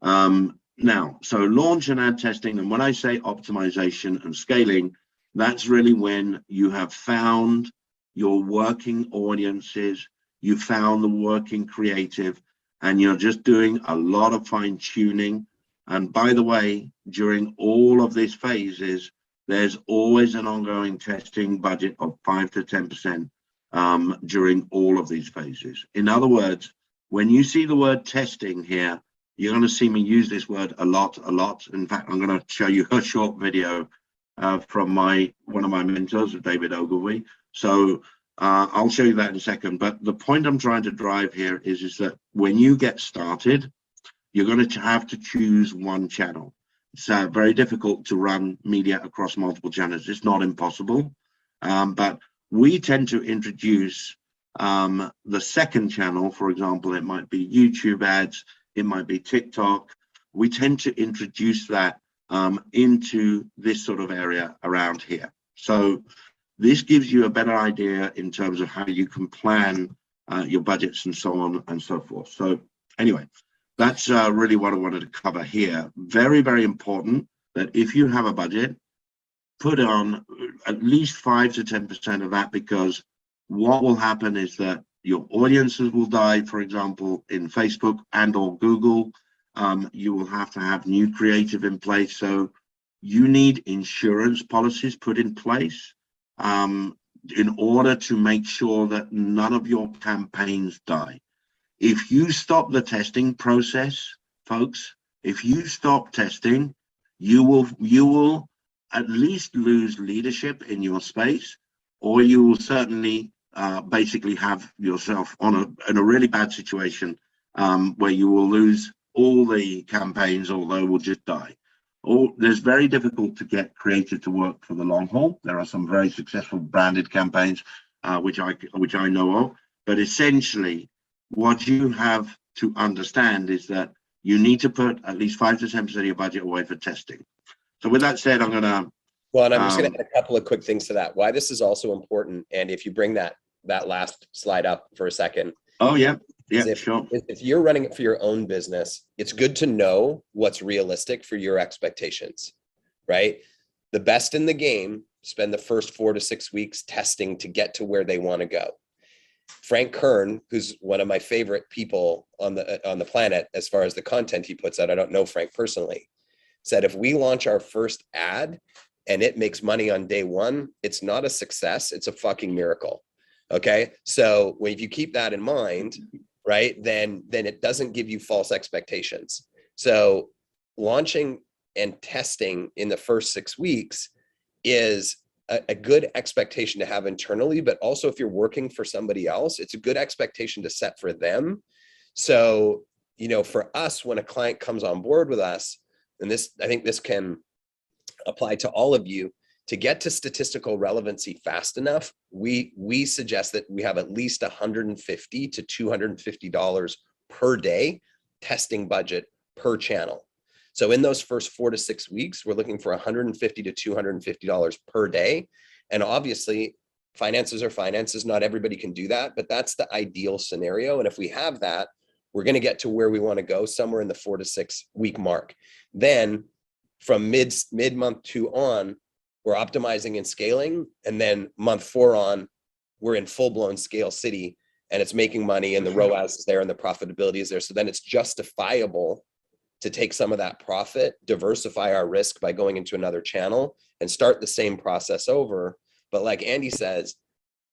Now, so launch and ad testing, and when I say optimization and scaling, that's really when you have found your working audiences, you found the working creative, and you're just doing a lot of fine tuning. And by the way, during all of these phases, there's always an ongoing testing budget of 5 to 10% during all of these phases. In other words, when you see the word testing here, you're going to see me use this word a lot. In fact, I'm going to show you a short video from one of my mentors, David Ogilvy. So I'll show you that in a second. But the point I'm trying to drive here is that when you get started, you're going to have to choose one channel. It's very difficult to run media across multiple channels. It's not impossible, but we tend to introduce the second channel. For example, it might be YouTube ads, it might be TikTok. We tend to introduce that into this sort of area around here. So this gives you a better idea in terms of how you can plan your budgets and so on and so forth. So anyway, that's really what I wanted to cover here. Very, very important that if you have a budget, put on at least 5 to 10% of that, because what will happen is that your audiences will die, for example, in Facebook and or Google. You will have to have new creative in place. So you need insurance policies put in place in order to make sure that none of your campaigns die. If you stop the testing process, folks, if you stop testing, you will at least lose leadership in your space, or you will certainly basically have yourself in a really bad situation where you will lose all the campaigns, although will just die. There's very difficult to get creative to work for the long haul. There are some very successful branded campaigns, which I know of, but essentially what you have to understand is that you need to put at least 5 to 10% of your budget away for testing. So with that said, I'm going to Well, and I'm just going to add a couple of quick things to that. Why this is also important, and if you bring that last slide up for a second. Oh yeah, sure. If you're running it for your own business, it's good to know what's realistic for your expectations, right? The best in the game spend the first 4 to 6 weeks testing to get to where they want to go. Frank Kern, who's one of my favorite people on the planet as far as the content he puts out, I don't know Frank personally, said if we launch our first ad and it makes money on day one, it's not a success, it's a fucking miracle. Okay, so if you keep that in mind, right, then it doesn't give you false expectations. So launching and testing in the first 6 weeks is a good expectation to have internally, but also if you're working for somebody else, it's a good expectation to set for them. So, you know, for us, when a client comes on board with us, and this, I think this can apply to all of you, to get to statistical relevancy fast enough, we suggest that we have at least $150 to $250 per day testing budget per channel. So in those first 4 to 6 weeks, we're looking for $150 to $250 per day. And obviously, finances are finances. Not everybody can do that, but that's the ideal scenario. And if we have that, we're going to get to where we want to go, somewhere in the 4 to 6 week mark. Then from mid-month 2 on, we're optimizing and scaling. And then month 4 on, we're in full-blown scale city and it's making money and the ROAS is there and the profitability is there. So then it's justifiable to take some of that profit, diversify our risk by going into another channel and start the same process over. But like Andy says,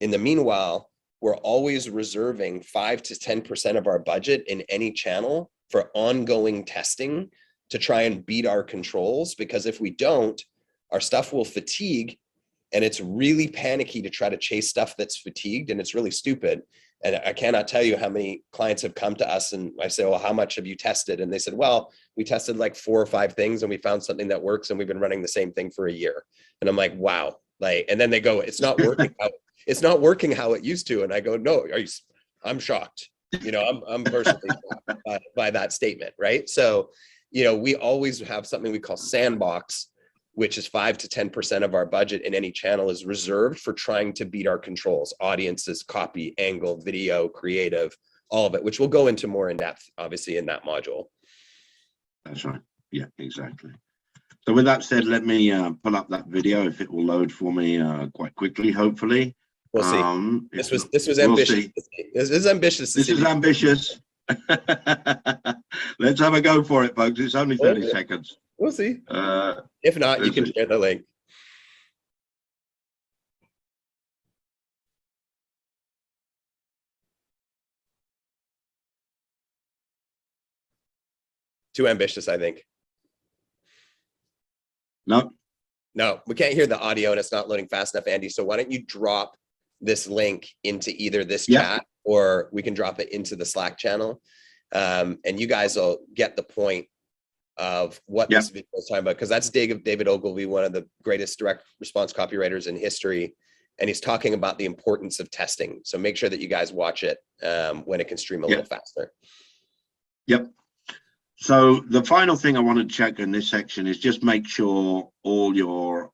in the meanwhile, we're always reserving 5 to 10% of our budget in any channel for ongoing testing to try and beat our controls, because if we don't, our stuff will fatigue and it's really panicky to try to chase stuff that's fatigued, and it's really stupid. And I cannot tell you how many clients have come to us and I say, well, how much have you tested? And they said, well, we tested like 4 or 5 things and we found something that works and we've been running the same thing for a year. And I'm like, wow. Like, and then they go, it's not working how it's not working how it used to. And I go, no, I'm shocked. You know, I'm personally shocked by that statement, right? So, you know, we always have something we call sandbox, which is 5 to 10% of our budget in any channel is reserved for trying to beat our controls, audiences, copy, angle, video, creative, all of it, which we'll go into more in depth, obviously, in that module. That's right. Yeah, exactly. So with that said, let me pull up that video if it will load for me quite quickly, hopefully. We'll see. This was ambitious. This is ambitious. This is ambitious. Let's have a go for it, folks. It's only 30 seconds. We'll see. If not, you can share the link. Too ambitious, I think. No, we can't hear the audio and it's not loading fast enough, Andy. So why don't you drop this link into either this chat or we can drop it into the Slack channel. And you guys will get the point of what this video is talking about, because that's David Ogilvy, one of the greatest direct response copywriters in history. And he's talking about the importance of testing. So make sure that you guys watch it when it can stream a little faster. Yep. So the final thing I want to check in this section is just make sure all your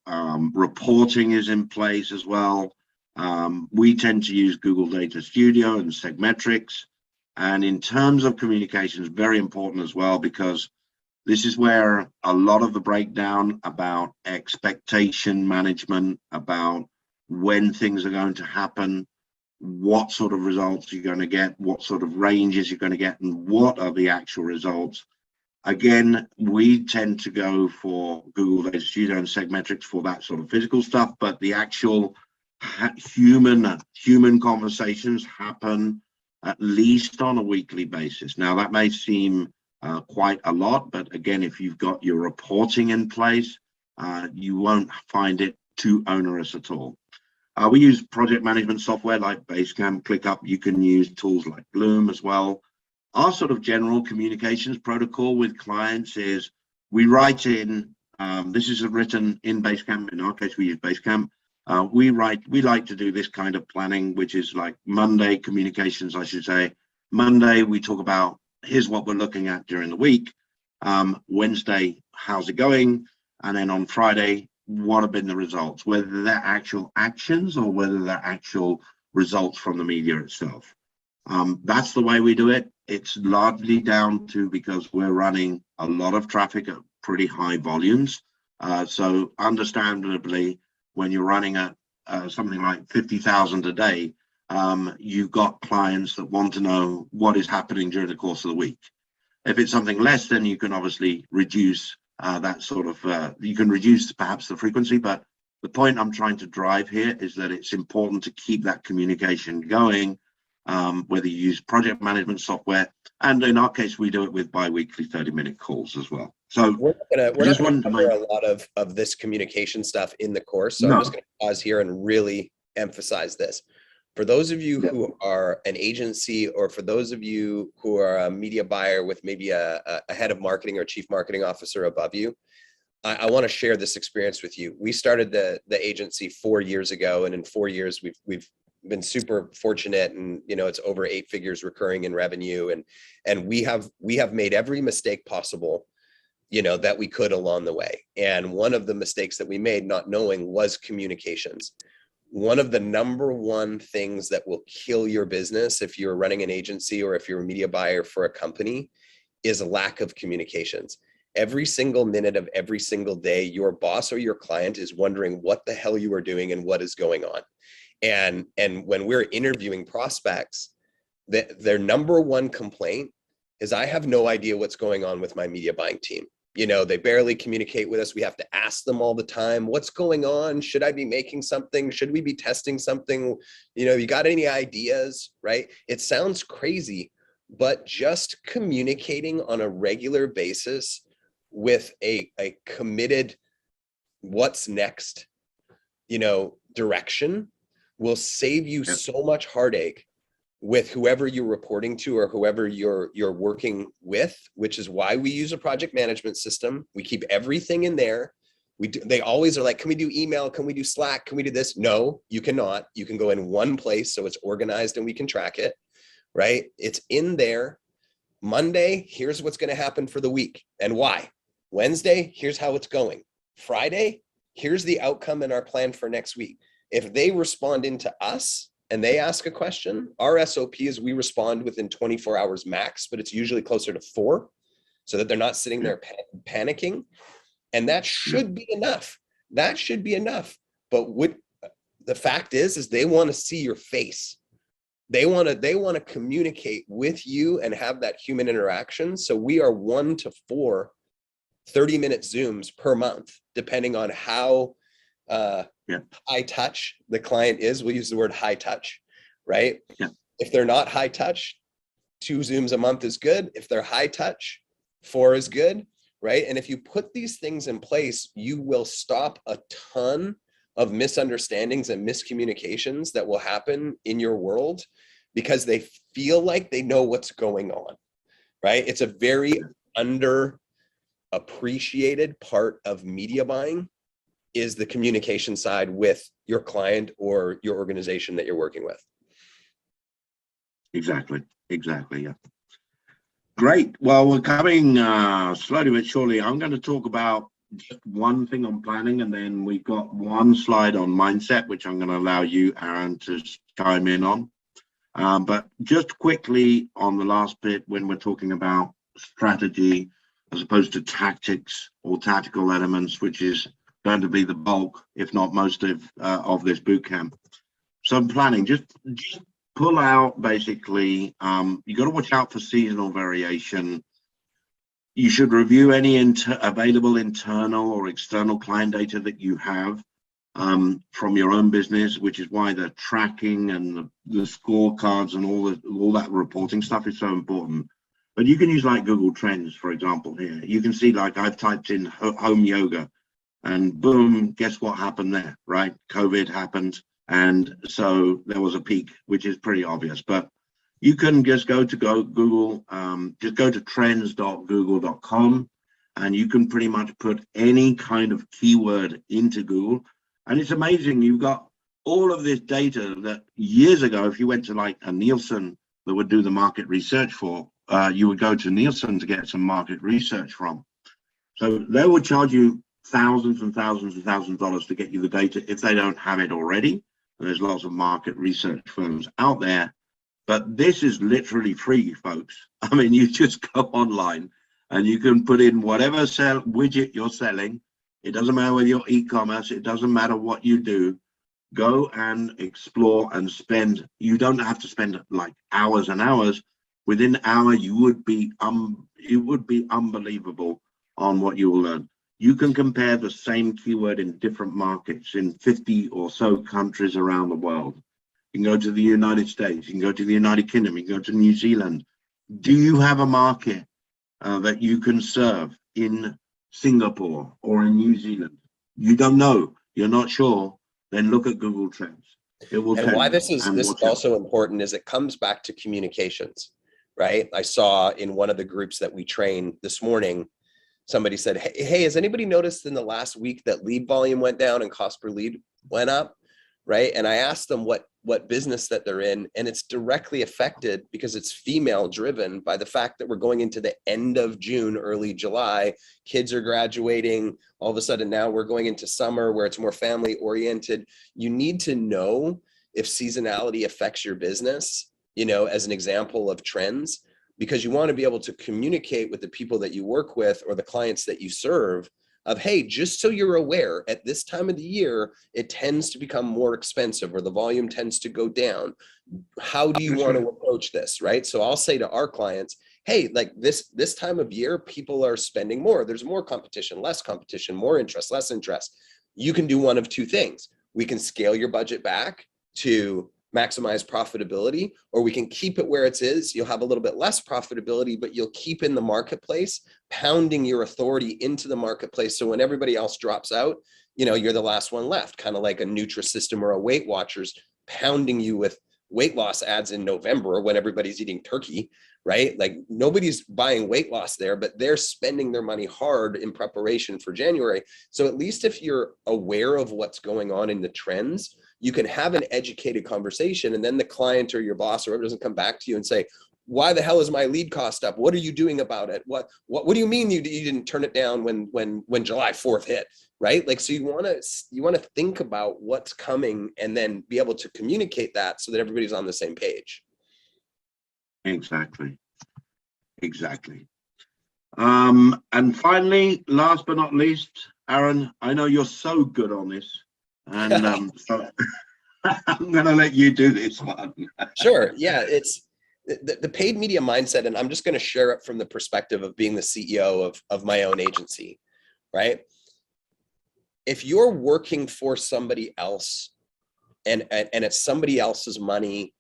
reporting is in place as well. We tend to use Google Data Studio and Segmetrics. And in terms of communications, very important as well, because this is where a lot of the breakdown about expectation management, about when things are going to happen, what sort of results you're going to get, what sort of ranges you're going to get, and what are the actual results. Again, we tend to go for Google Data Studio and Segmetrics for that sort of physical stuff, but the actual human conversations happen at least on a weekly basis. Now, that may seem quite a lot, but again, if you've got your reporting in place, you won't find it too onerous at all. We use project management software like Basecamp, ClickUp. You can use tools like Bloom as well. Our sort of general communications protocol with clients is we write in, this is written in Basecamp. In our case, we use Basecamp. We like to do this kind of planning, which is like Monday communications, I should say. Monday, we talk about, here's what we're looking at during the week. Wednesday, how's it going? And then on Friday, what have been the results, whether they're actual actions or whether they're actual results from the media itself. That's the way we do it. It's largely down to because we're running a lot of traffic at pretty high volumes. So understandably, when you're running at something like 50,000 a day, you've got clients that want to know what is happening during the course of the week. If it's something less, then you can obviously reduce that sort of, you can reduce perhaps the frequency, but the point I'm trying to drive here is that it's important to keep that communication going, whether you use project management software, and in our case, we do it with bi-weekly 30-minute calls as well. So we're not just gonna wanted to cover make- a lot of this communication stuff in the course, so No. I'm just going to pause here and really emphasize this. For those of you Yeah. who are an agency, or for those of you who are a media buyer with maybe a head of marketing or chief marketing officer above you, I want to share this experience with you. We started the agency 4 years ago, and in 4 years we've been super fortunate, and it's over 8 figures recurring in revenue, and we have made every mistake possible that we could along the way. And one of the mistakes that we made, not knowing, was communications. One of the number one things that will kill your business if you're running an agency or if you're a media buyer for a company is a lack of communications. Every single minute of every single day, your boss or your client is wondering what the hell you are doing and what is going on. And when we're interviewing prospects, their number one complaint is, I have no idea what's going on with my media buying team. They barely communicate with us. We have to ask them all the time, what's going on? Should I be making something? Should we be testing something? You got any ideas, right? It sounds crazy, but just communicating on a regular basis with a committed what's next, direction will save you so much heartache with whoever you're reporting to or whoever you're working with, which is why we use a project management system. We keep everything in there. They always are like, can we do email? Can we do Slack? Can we do this? No, you cannot. You can go in one place so it's organized and we can track it, right? It's in there. Monday, here's what's going to happen for the week and why. Wednesday, here's how it's going. Friday, here's the outcome and our plan for next week. If they respond into us, and they ask a question, our SOP is we respond within 24 hours max, but it's usually closer to 4, so that they're not sitting there panicking. And that should be enough. That should be enough. But what the fact is they want to see your face. They want to communicate with you and have that human interaction. So we are 1 to 4 30-minute Zooms per month, depending on how high touch the client is. We'll use the word high touch, right? Yeah. If they're not high touch, 2 Zooms a month is good. If they're high touch, 4 is good, right? And if you put these things in place, you will stop a ton of misunderstandings and miscommunications that will happen in your world because they feel like they know what's going on, right? It's a very underappreciated part of media buying, is the communication side with your client or your organization that you're working with. Exactly. Yeah. Great. Well, we're coming slowly but surely. I'm going to talk about just one thing on planning, and then we've got one slide on mindset, which I'm going to allow you, Aaron, to chime in on. But just quickly on the last bit, when we're talking about strategy as opposed to tactics or tactical elements, which is going to be the bulk, if not most of this boot camp. Some planning, just pull out basically, you got to watch out for seasonal variation. You should review any available internal or external client data that you have from your own business, which is why the tracking and the scorecards and all that reporting stuff is so important. But you can use like Google Trends, for example, here. You can see like I've typed in home yoga and boom, guess what happened there, right? COVID happened. And so there was a peak, which is pretty obvious. But you can just go to Google, just go to trends.google.com, and you can pretty much put any kind of keyword into Google. And it's amazing. You've got all of this data that years ago, if you went to like a Nielsen that would do the market research for, you would go to Nielsen to get some market research from. So they would charge you thousands and thousands and thousands of dollars to get you the data if they don't have it already. And there's lots of market research firms out there, but this is literally free, folks. I mean, you just go online and you can put in whatever widget you're selling. It doesn't matter whether you're e-commerce, it doesn't matter what you do. Go and explore and spend. You don't have to spend like hours and hours. Within an hour, it would be unbelievable on what you will learn. You can compare the same keyword in different markets in 50 or so countries around the world. You can go to the United States, you can go to the United Kingdom, you can go to New Zealand. Do you have a market that you can serve in Singapore or in New Zealand? You don't know, you're not sure, then look at Google Trends. It will tell And why you. this is also important is it comes back to communications, right? I saw in one of the groups that we trained this morning, somebody said, hey, has anybody noticed in the last week that lead volume went down and cost per lead went up, right? And I asked them what business that they're in, and it's directly affected because it's female driven by the fact that we're going into the end of June, early July, kids are graduating, all of a sudden now we're going into summer where it's more family oriented. You need to know if seasonality affects your business, you know, as an example of trends, because you want to be able to communicate with the people that you work with or the clients that you serve of, hey, just so you're aware, at this time of the year, it tends to become more expensive or the volume tends to go down. How do you want to approach this, right? So I'll say to our clients, hey, like this time of year, people are spending more. There's more competition, less competition, more interest, less interest. You can do one of two things. We can scale your budget back to maximize profitability, or we can keep it where it is. You'll have a little bit less profitability, but you'll keep in the marketplace, pounding your authority into the marketplace. So when everybody else drops out, you know, you're the last one left, kind of like a Nutrisystem or a Weight Watchers pounding you with weight loss ads in November when everybody's eating turkey, right? Like nobody's buying weight loss there, but they're spending their money hard in preparation for January. So at least if you're aware of what's going on in the trends, you can have an educated conversation, and then the client or your boss or whoever doesn't come back to you and say, why the hell is my lead cost up? What are you doing about it? What do you mean you didn't turn it down when July 4th hit, right? Like, so you want to think about what's coming and then be able to communicate that so that everybody's on the same page. Exactly. And finally, last but not least, Aaron, I know you're so good on this, and so I'm going to let you do this one. Sure. Yeah, it's the paid media mindset, and I'm just going to share it from the perspective of being the CEO of my own agency, right? If you're working for somebody else and it's somebody else's money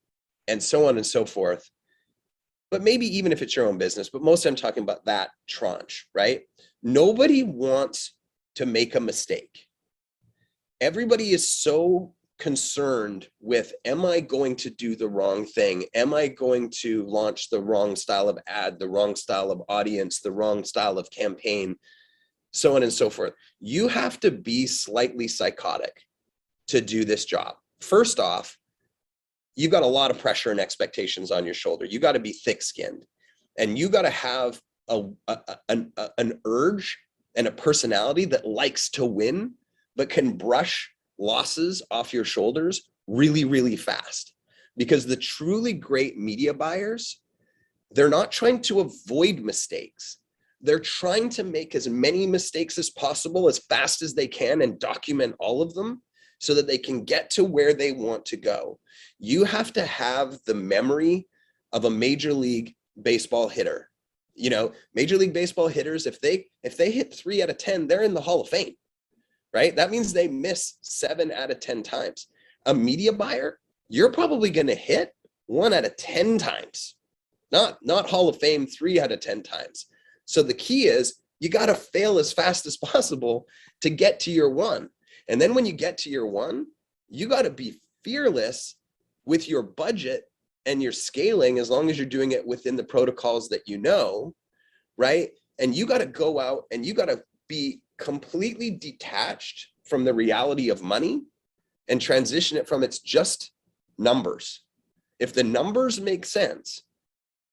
and so on and so forth, but maybe even if it's your own business, but most I'm talking about that tranche, right? Nobody wants to make a mistake. Everybody is so concerned with, am I going to do the wrong thing? Am I going to launch the wrong style of ad, the wrong style of audience, the wrong style of campaign, so on and so forth. You have to be slightly psychotic to do this job. First off, you've got a lot of pressure and expectations on your shoulder. You got to be thick-skinned, and you got to have an urge and a personality that likes to win, but can brush losses off your shoulders really, really fast. Because the truly great media buyers, they're not trying to avoid mistakes. They're trying to make as many mistakes as possible as fast as they can and document all of them, so that they can get to where they want to go. You have to have the memory of a Major League Baseball hitter. You know, Major League Baseball hitters, if they hit 3 out of 10, they're in the Hall of Fame, right? That means they miss 7 out of 10 times. A media buyer, you're probably going to hit 1 out of 10 times, not Hall of Fame 3 out of 10 times. So the key is you got to fail as fast as possible to get to your 1. And then when you get to your 1, you got to be fearless with your budget and your scaling, as long as you're doing it within the protocols that you know, right? And you got to go out and you got to be completely detached from the reality of money and transition it from it's just numbers. If the numbers make sense,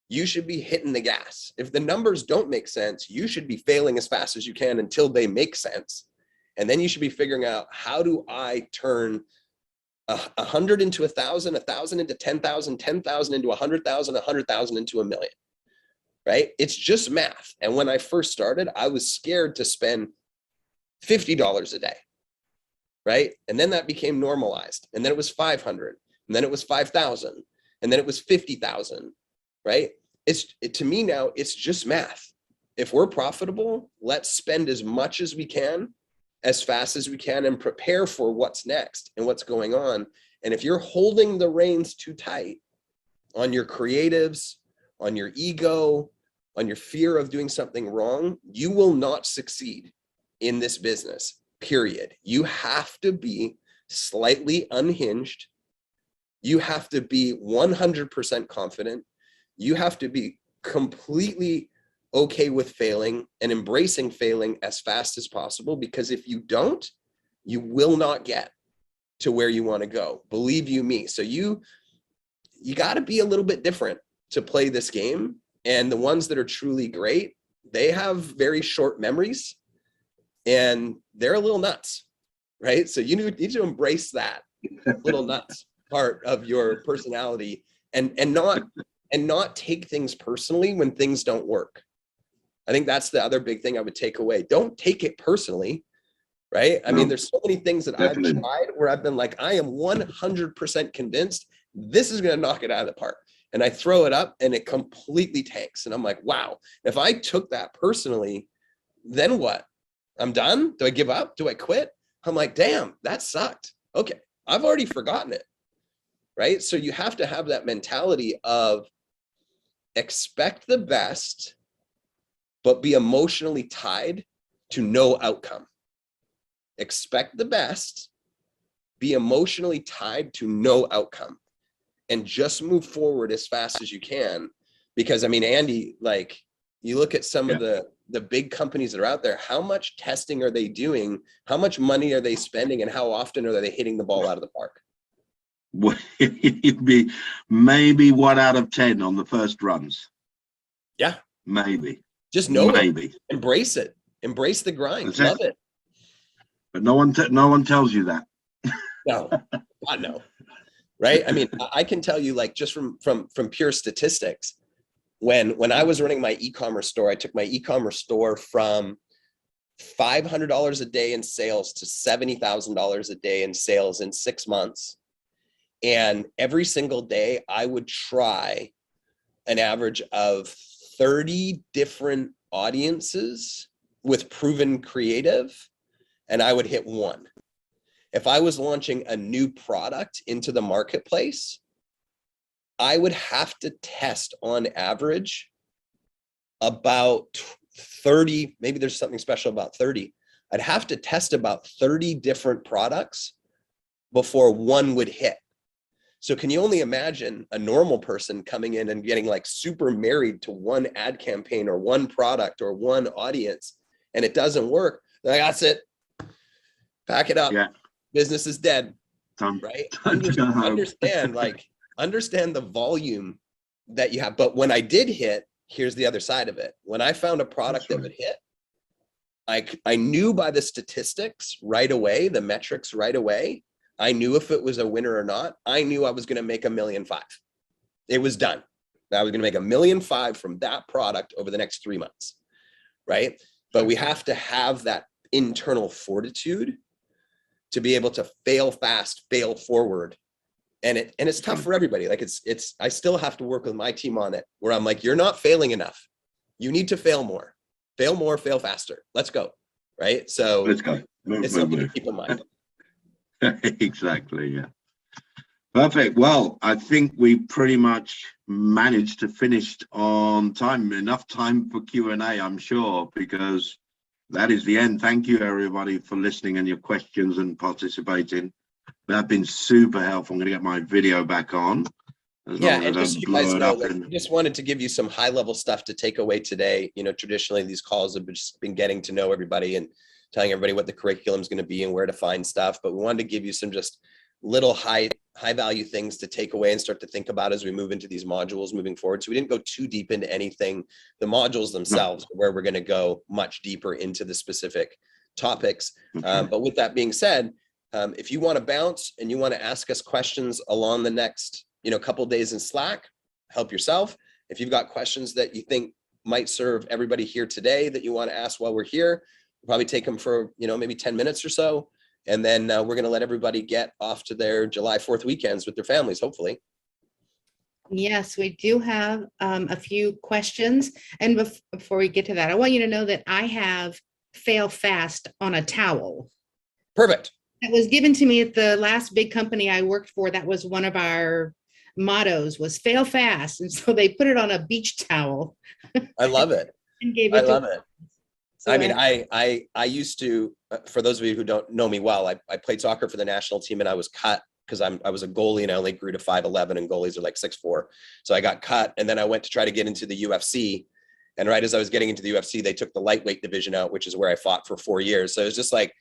you should be hitting the gas. If the numbers don't make sense, you should be failing as fast as you can until they make sense. And then you should be figuring out, how do I turn 100 into 1,000, 1,000 into 10,000, 10,000 into 100,000, 100,000 into 1 million, right? It's just math. And when I first started, I was scared to spend $50 a day, right? And then that became normalized. And then it was 500, and then it was 5,000, and then it was 50,000, right? To me now, it's just math. If we're profitable, let's spend as much as we can, as fast as we can, and prepare for what's next and what's going on. And if you're holding the reins too tight on your creatives, on your ego, on your fear of doing something wrong, you will not succeed in this business, period. You have to be slightly unhinged. You have to be 100% confident. You have to be completely okay with failing and embracing failing as fast as possible, because if you don't, you will not get to where you want to go. Believe you me. So you got to be a little bit different to play this game. And the ones that are truly great, they have very short memories and they're a little nuts, right? So you need to embrace that little nuts part of your personality and not take things personally when things don't work. I think that's the other big thing I would take away. Don't take it personally, right? I mean, there's so many things that Definitely. I've tried where I've been like, I am 100% convinced this is going to knock it out of the park. And I throw it up and it completely tanks. And I'm like, wow, if I took that personally, then what? I'm done? Do I give up? Do I quit? I'm like, damn, that sucked. Okay, I've already forgotten it, right? So you have to have that mentality of expect the best, but be emotionally tied to no outcome. Expect the best, be emotionally tied to no outcome, and just move forward as fast as you can. Because I mean, Andy, like you look at some of the big companies that are out there, how much testing are they doing? How much money are they spending? And how often are they hitting the ball out of the park? Well, it'd be maybe 1 out of 10 on the first runs. Yeah. Maybe. Just know Maybe. it. Embrace it. Embrace the grind. That's Love it. But no one tells you that. No, God, no. Right. I mean, I can tell you, like, just from pure statistics, when I was running my e-commerce store, I took my e-commerce store from $500 a day in sales to $70,000 a day in sales in 6 months. And every single day I would try an average of 30 different audiences with proven creative, and I would hit one. If I was launching a new product into the marketplace, I would have to test on average about 30, maybe there's something special about 30. I'd have to test about 30 different products before one would hit. So can you only imagine a normal person coming in and getting like super married to one ad campaign or one product or one audience, and it doesn't work? They're like, that's it. Pack it up. Yeah. Business is dead. Right? Understand the volume that you have. But when I did hit, here's the other side of it. When I found a product that would hit, I knew by the statistics right away, the metrics right away. I knew if it was a winner or not. I knew I was going to make $1.5 million. It was done. I was going to make $1.5 million from that product over the next 3 months, right? But we have to have that internal fortitude to be able to fail fast, fail forward. And it's tough for everybody. Like I still have to work with my team on it, where I'm like, you're not failing enough. You need to fail more, fail faster. Let's go. Right. So Let's go. it's something to keep in mind. Exactly. Yeah. Perfect. Well, I think we pretty much managed to finish on time. Enough time for Q&A, I'm sure, because that is the end. Thank you, everybody, for listening and your questions and participating. That's been super helpful. I'm going to get my video back on. Yeah, and just so you guys know, I just wanted to give you some high-level stuff to take away today. You know, traditionally these calls have just been getting to know everybody and telling everybody what the curriculum is going to be and where to find stuff. But we wanted to give you some just little high value things to take away and start to think about as we move into these modules moving forward. So we didn't go too deep into anything. The modules themselves, where we're going to go much deeper into the specific topics. But with that being said, if you want to bounce and you want to ask us questions along the next, couple of days in Slack, help yourself. If you've got questions that you think might serve everybody here today that you want to ask while we're here, we'll probably take them for, maybe 10 minutes or so. And then we're going to let everybody get off to their July 4th weekends with their families, hopefully. Yes, we do have a few questions. And before we get to that, I want you to know that I have fail fast on a towel. Perfect. That was given to me at the last big company I worked for. That was one of our mottos, was fail fast. And so they put it on a beach towel. I love it. And gave it I love it. So I mean, I used to, for those of you who don't know me well, I played soccer for the national team, and I was cut because I was a goalie and I only grew to 5'11", and goalies are like 6'4". So I got cut, and then I went to try to get into the UFC. And right as I was getting into the UFC, they took the lightweight division out, which is where I fought for 4 years. So it was just like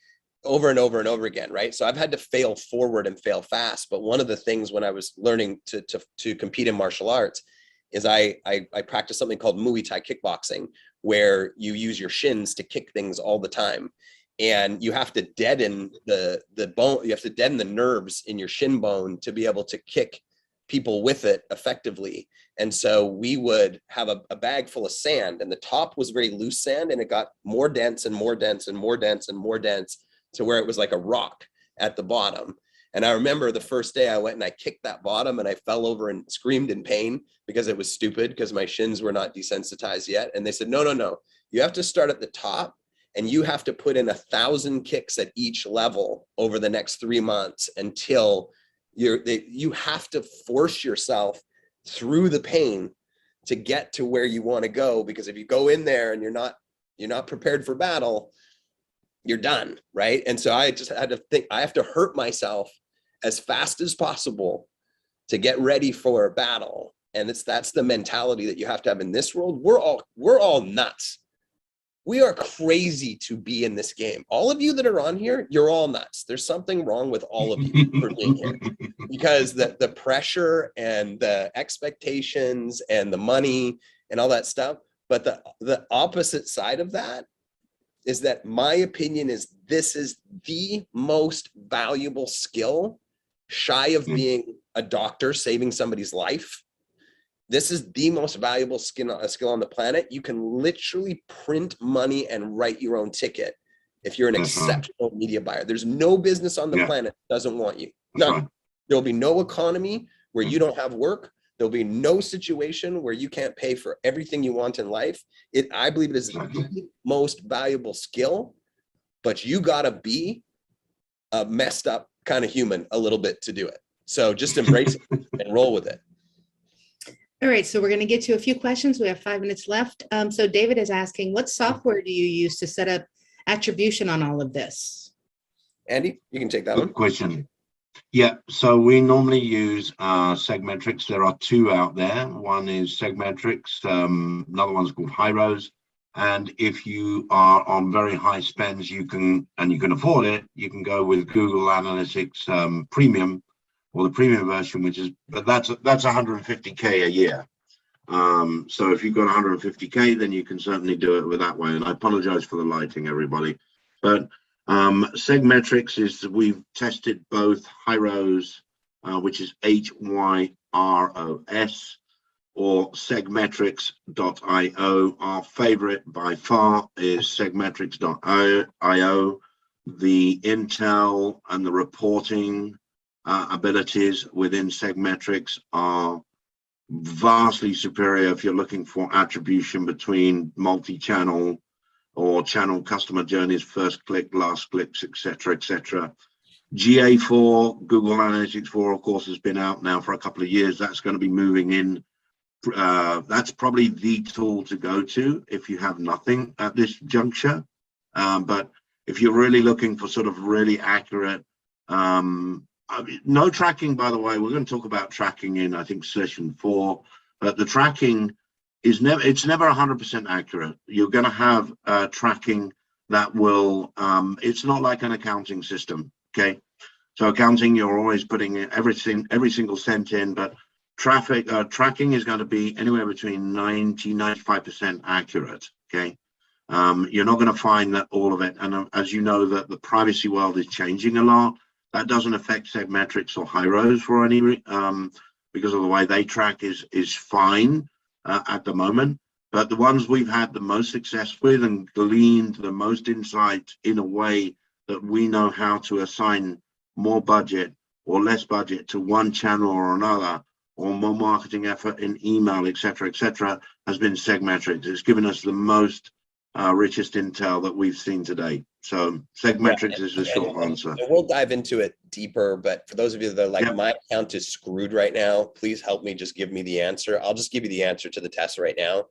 over and over and over again, right? So I've had to fail forward and fail fast. But one of the things when I was learning to compete in martial arts is I practiced something called Muay Thai kickboxing, where you use your shins to kick things all the time. And you have to deaden the bone, you have to deaden the nerves in your shin bone to be able to kick people with it effectively. And so we would have a bag full of sand, and the top was very loose sand, and it got more dense and more dense and more dense and more dense to where it was like a rock at the bottom. And I remember the first day I went and I kicked that bottom, and I fell over and screamed in pain because it was stupid, because my shins were not desensitized yet. And they said, no, you have to start at the top, and you have to put in 1,000 kicks at each level over the next 3 months until you have to force yourself through the pain to get to where you want to go. Because if you go in there and you're not prepared for battle, you're done, right? And so I just had to think, I have to hurt myself as fast as possible to get ready for a battle. And that's the mentality that you have to have in this world. We're all nuts. We are crazy to be in this game. All of you that are on here, you're all nuts. There's something wrong with all of you for being here, because the pressure and the expectations and the money and all that stuff. But the opposite side of that is that my opinion is this is the most valuable skill, shy of being a doctor saving somebody's life. This is the most valuable skill on the planet. You can literally print money and write your own ticket if you're an exceptional media buyer. There's no business on the planet that doesn't want you. None. There'll be no economy where you don't have work. There'll be no situation where you can't pay for everything you want in life. I believe it is the most valuable skill, but you gotta be a messed up kind of human a little bit to do it. So just embrace it and roll with it. All right, so we're going to get to a few questions. We have 5 minutes left. So David is asking, what software do you use to set up attribution on all of this? Andy, you can take that one. Good question. Yeah, so we normally use Segmetrics. There are 2 out there. One is Segmetrics, another one's called Hyros. And if you are on very high spends, you can afford it, you can go with Google Analytics Premium, or the premium version, but that's 150K a year. So if you've got 150K, then you can certainly do it with that way. And I apologize for the lighting, everybody. But Segmetrics we've tested both Hyros, which is Hyros, or Segmetrics.io. Our favorite by far is Segmetrics.io. the intel and the reporting abilities within Segmetrics are vastly superior if you're looking for attribution between multi-channel or channel customer journeys, first click, last clicks, etc., etc. GA4, Google Analytics 4, of course, has been out now for a couple of years. That's going to be moving in. That's probably the tool to go to if you have nothing at this juncture. But if you're really looking for sort of really accurate, no tracking, by the way, we're going to talk about tracking in, I think, session 4, but the tracking is never 100% accurate. You're going to have tracking that will, it's not like an accounting system, okay? So accounting, you're always putting in every single cent in, but tracking is going to be anywhere between 95% accurate, okay? You're not going to find that all of it. And as you know, that the privacy world is changing a lot. That doesn't affect Segmetrics or HighRose for any because of the way they track is fine at the moment. But the ones we've had the most success with and gleaned the most insight in a way that we know how to assign more budget or less budget to one channel or another, or more marketing effort in email, etc., has been Segmetrics. It's given us the most richest intel that we've seen today. So Segmetrics is the short answer. And we'll dive into it deeper, but for those of you that are like, my account is screwed right now, please help me just give me the answer. I'll just give you the answer to the test right now.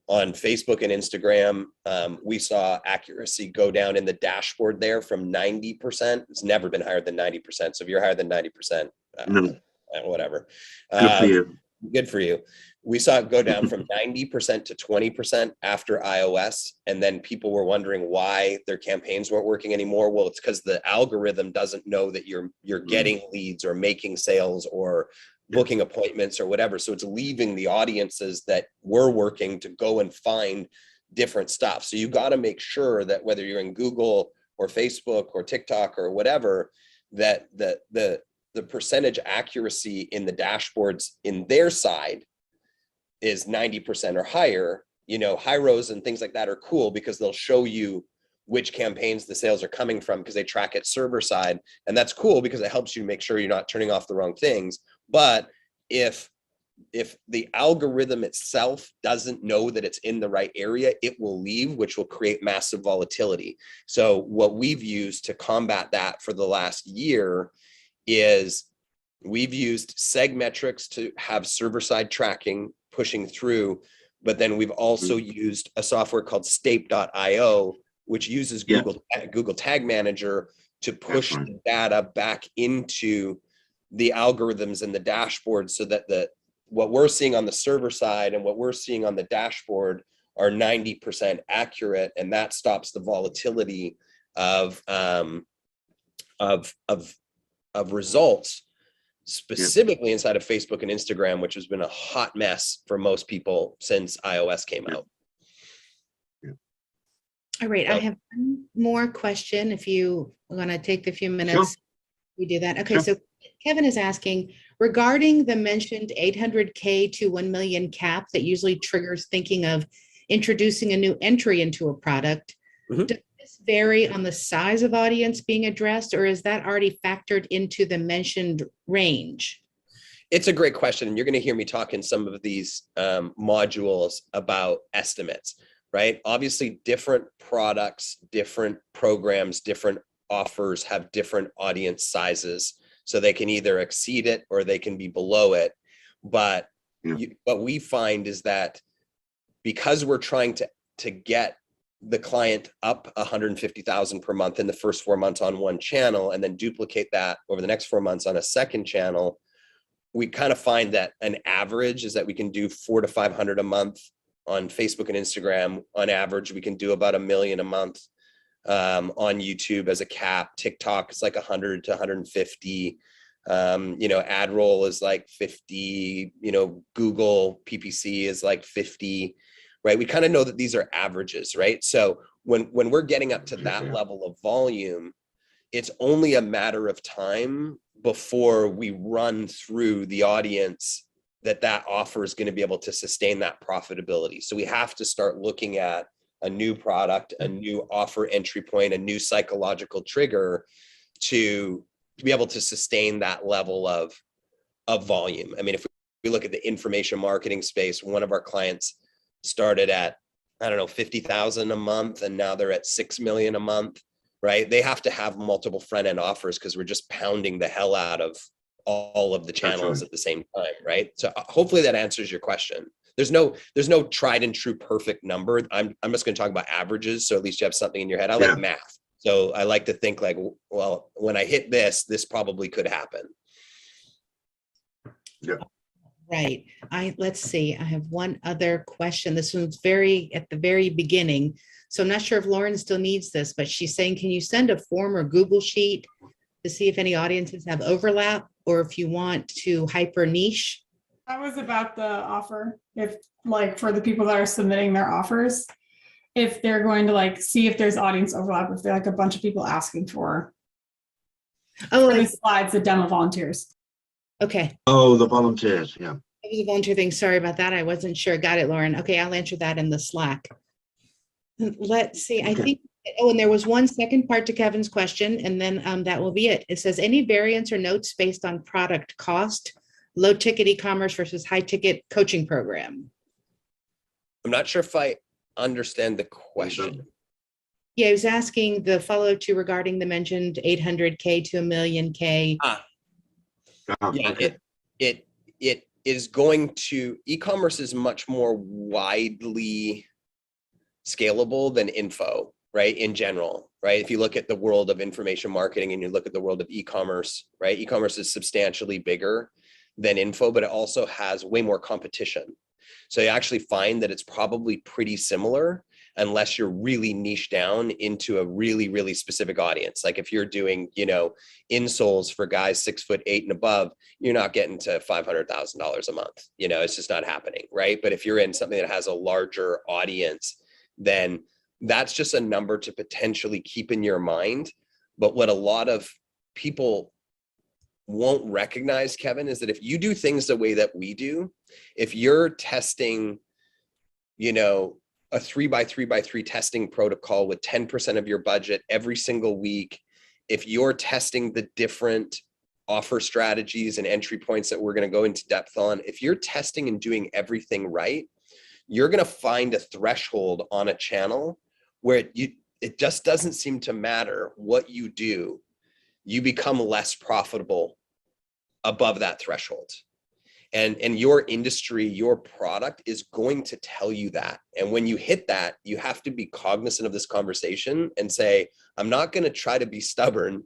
On Facebook and Instagram, we saw accuracy go down in the dashboard there from 90%. It's never been higher than 90%. So if you're higher than 90%, whatever. Good for you. Good for you. We saw it go down from 90% to 20% after iOS. And then people were wondering why their campaigns weren't working anymore. Well, it's because the algorithm doesn't know that you're getting leads or making sales or booking appointments or whatever. So it's leaving the audiences that were working to go and find different stuff. So you got to make sure that whether you're in Google or Facebook or TikTok or whatever, that the percentage accuracy in the dashboards in their side is 90% or higher. You know, HighRose and things like that are cool because they'll show you which campaigns the sales are coming from because they track it server side. And that's cool because it helps you make sure you're not turning off the wrong things. But if the algorithm itself doesn't know that it's in the right area, it will leave, which will create massive volatility. So what we've used to combat that for the last year is we've used Segmetrics to have server-side tracking pushing through, but then we've also used a software called Stape.io, which uses Google Tag Manager to push the data back into the algorithms and the dashboard so that what we're seeing on the server side and what we're seeing on the dashboard are 90% accurate, and that stops the volatility of results, specifically inside of Facebook and Instagram, which has been a hot mess for most people since iOS came out. All right, I have one more question. If you want to take the few minutes, we do that. Okay, so Kevin is asking regarding the mentioned 800K to 1 million cap that usually triggers thinking of introducing a new entry into a product. Does this vary on the size of audience being addressed, or is that already factored into the mentioned range? It's a great question. And you're going to hear me talk in some of these modules about estimates, right? Obviously, different products, different programs, different offers have different audience sizes. So they can either exceed it or they can be below it. But what we find is that because we're trying to get the client up 150,000 per month in the first 4 months on one channel and then duplicate that over the next 4 months on a second channel, we kind of find that an average is that we can do 400 to 500 a month on Facebook and Instagram. On average, we can do about 1 million a month on YouTube as a cap. TikTok is like 100 to 150. Ad roll is like 50. Google PPC is like 50. Right? We kind of know that these are averages, right? So when we're getting up to that level of volume, it's only a matter of time before we run through the audience that offer is going to be able to sustain that profitability. So we have to start looking at a new product, a new offer entry point, a new psychological trigger to be able to sustain that level of volume. I mean, if we look at the information marketing space, one of our clients started at, I don't know, 50,000 a month, and now they're at 6 million a month, right? They have to have multiple front end offers because we're just pounding the hell out of all of the channels at the same time, right? So hopefully that answers your question. There's no tried and true perfect number. I'm just going to talk about averages, so at least you have something in your head. I like math, so I like to think like, well, when I hit this probably could happen. Yeah. Right. Let's see. I have one other question. This one's at the very beginning. So I'm not sure if Lauren still needs this, but she's saying, can you send a form or Google sheet to see if any audiences have overlap, or if you want to hyper niche? That was about the offer. If like for the people that are submitting their offers, if they're going to like see if there's audience overlap, if they're like a bunch of people asking for Oh, these slides, the demo volunteers. okay. Oh, the volunteers, yeah. It was a volunteer thing. Sorry about that. I wasn't sure. Got it, Lauren. Okay, I'll answer that in the Slack. Let's see. I think, and there was one second part to Kevin's question, and then that will be it. It says, any variance or notes based on product cost, low ticket e-commerce versus high ticket coaching program? I'm not sure if I understand the question. Yeah, I was asking the follow to regarding the mentioned 800K to $1 million K. Yeah, it is going to, e-commerce is much more widely scalable than info, right? In general, right? If you look at the world of information marketing and you look at the world of e-commerce, right? E-commerce is substantially bigger than info, but it also has way more competition. So you actually find that it's probably pretty similar unless you're really niche down into a really, really specific audience. Like if you're doing, insoles for guys 6'8" and above, you're not getting to $500,000 a month. It's just not happening, right? But if you're in something that has a larger audience, then that's just a number to potentially keep in your mind. But what a lot of people won't recognize, Kevin, is that if you do things the way that we do, if you're testing, a 3x3x3 testing protocol with 10% of your budget every single week, if you're testing the different offer strategies and entry points that we're going to go into depth on, if you're testing and doing everything right, you're going to find a threshold on a channel where it just doesn't seem to matter what you do. You become less profitable above that threshold. And your industry, your product is going to tell you that. And when you hit that, you have to be cognizant of this conversation and say, I'm not going to try to be stubborn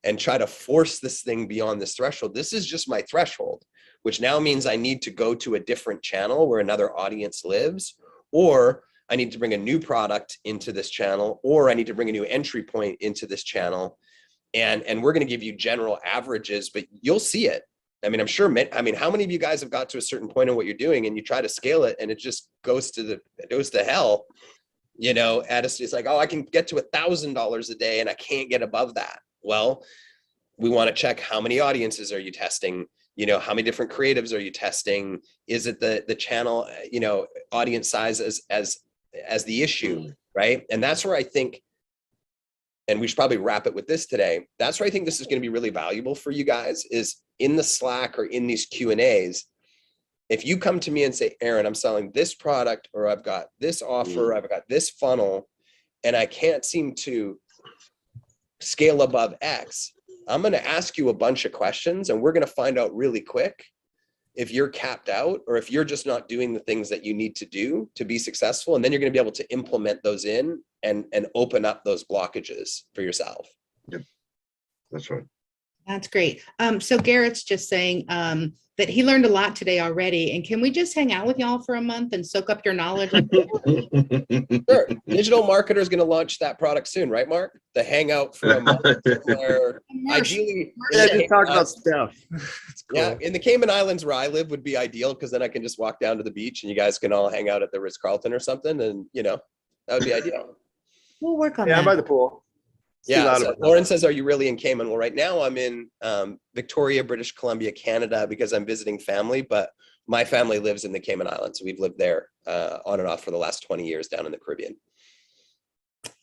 and try to force this thing beyond this threshold. This is just my threshold, which now means I need to go to a different channel where another audience lives, or I need to bring a new product into this channel, or I need to bring a new entry point into this channel. And we're going to give you general averages, but you'll see it. I mean, I'm sure, how many of you guys have got to a certain point in what you're doing and you try to scale it and it just goes to hell, it's like, oh, I can get to $1,000 a day and I can't get above that. Well, we want to check how many audiences are you testing? How many different creatives are you testing? Is it the channel, audience size as the issue, right? And that's where I think, and we should probably wrap it with this today. That's where I think this is going to be really valuable for you guys, is in the Slack or in these Q&As. If you come to me and say, Aaron, I'm selling this product, or I've got this offer, I've got this funnel, and I can't seem to scale above X, I'm going to ask you a bunch of questions and we're going to find out really quick if you're capped out or if you're just not doing the things that you need to do to be successful. And then you're going to be able to implement those in and open up those blockages for yourself. Yep. That's right. That's great. So Garrett's just saying that he learned a lot today already. And can we just hang out with y'all for a month and soak up your knowledge? Sure. Digital Marketer is going to launch that product soon, right, Mark? The hangout for a month where ideally, just talk about stuff. It's cool. Yeah, in the Cayman Islands where I live would be ideal, because then I can just walk down to the beach and you guys can all hang out at the Ritz-Carlton or something, and that would be ideal. We'll work on Yeah, that. I'm by the pool. Yeah, so Lauren says, are you really in Cayman? Well, right now I'm in Victoria, British Columbia, Canada, because I'm visiting family, but my family lives in the Cayman Islands. We've lived there on and off for the last 20 years down in the Caribbean.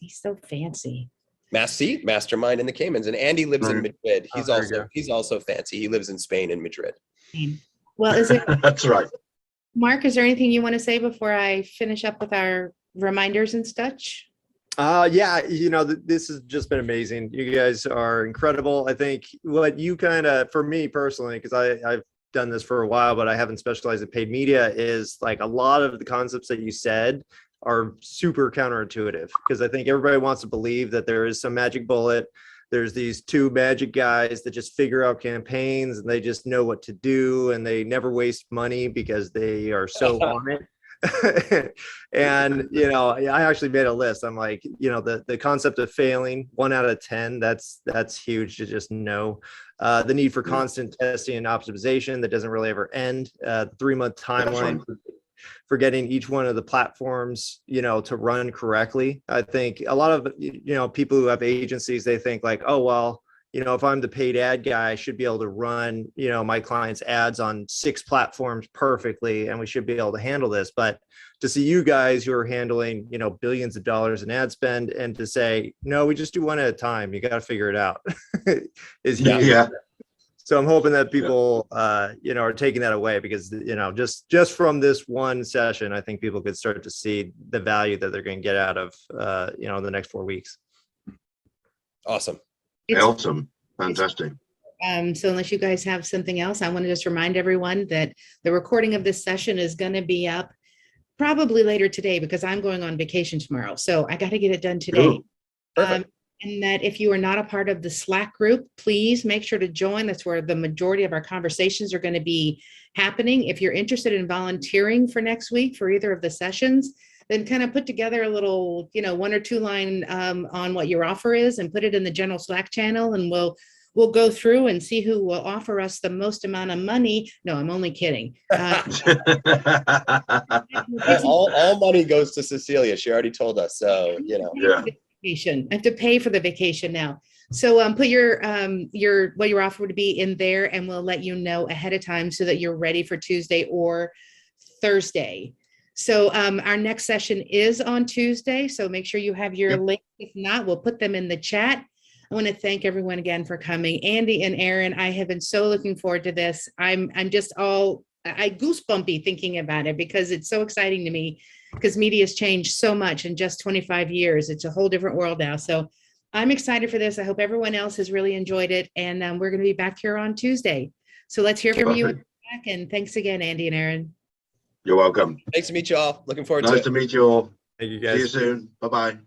He's so fancy. Mastermind in the Caymans, and Andy lives in Right. Madrid. Oh, there you go. He's also fancy. He lives in Spain in Madrid. Well, is it, That's right. Mark, is there anything you want to say before I finish up with our reminders and such? Yeah, this has just been amazing. You guys are incredible. I think what you kind of, for me personally, because I've done this for a while, but I haven't specialized in paid media, is like a lot of the concepts that you said are super counterintuitive, because I think everybody wants to believe that there is some magic bullet. There's these two magic guys that just figure out campaigns and they just know what to do and they never waste money because they are so on it. And I actually made a list. I'm like, the concept of failing 1 out of 10, that's huge to just know. The need for constant testing and optimization that doesn't really ever end. 3-month timeline for getting each one of the platforms to run correctly. I think a lot of people who have agencies, they think like, oh well, if I'm the paid ad guy, I should be able to run, my clients' ads on 6 platforms perfectly, and we should be able to handle this. But to see you guys who are handling, billions of dollars in ad spend, and to say, no, we just do 1 at a time, you got to figure it out, is huge. Yeah. So I'm hoping that people, are taking that away, because, just from this one session, I think people could start to see the value that they're going to get out of, the next 4 weeks. Awesome. Awesome. Fantastic. So unless you guys have something else, I want to just remind everyone that the recording of this session is going to be up probably later today, because I'm going on vacation tomorrow. So I got to get it done today. Cool. Perfect. And that if you are not a part of the Slack group, please make sure to join. That's where the majority of our conversations are going to be happening. If you're interested in volunteering for next week for either of the sessions, then kind of put together a little, 1 or 2 line on what your offer is and put it in the general Slack channel, and we'll go through and see who will offer us the most amount of money. No, I'm only kidding. All money goes to Cecilia. She already told us. So, Yeah. Vacation. I have to pay for the vacation now. So put your what your offer would be in there, and we'll let you know ahead of time so that you're ready for Tuesday or Thursday. So our next session is on Tuesday. So make sure you have your link. If not, we'll put them in the chat. I want to thank everyone again for coming. Andy and Aaron, I have been so looking forward to this. I'm just I goosebumpy thinking about it, because it's so exciting to me, because media has changed so much in just 25 years. It's a whole different world now. So I'm excited for this. I hope everyone else has really enjoyed it. And we're going to be back here on Tuesday. So let's hear from you. Perfect. And thanks again, Andy and Aaron. You're welcome. Nice to meet you all. Looking forward to Nice it. to meet you all. Thank you See guys. you soon. Bye-bye.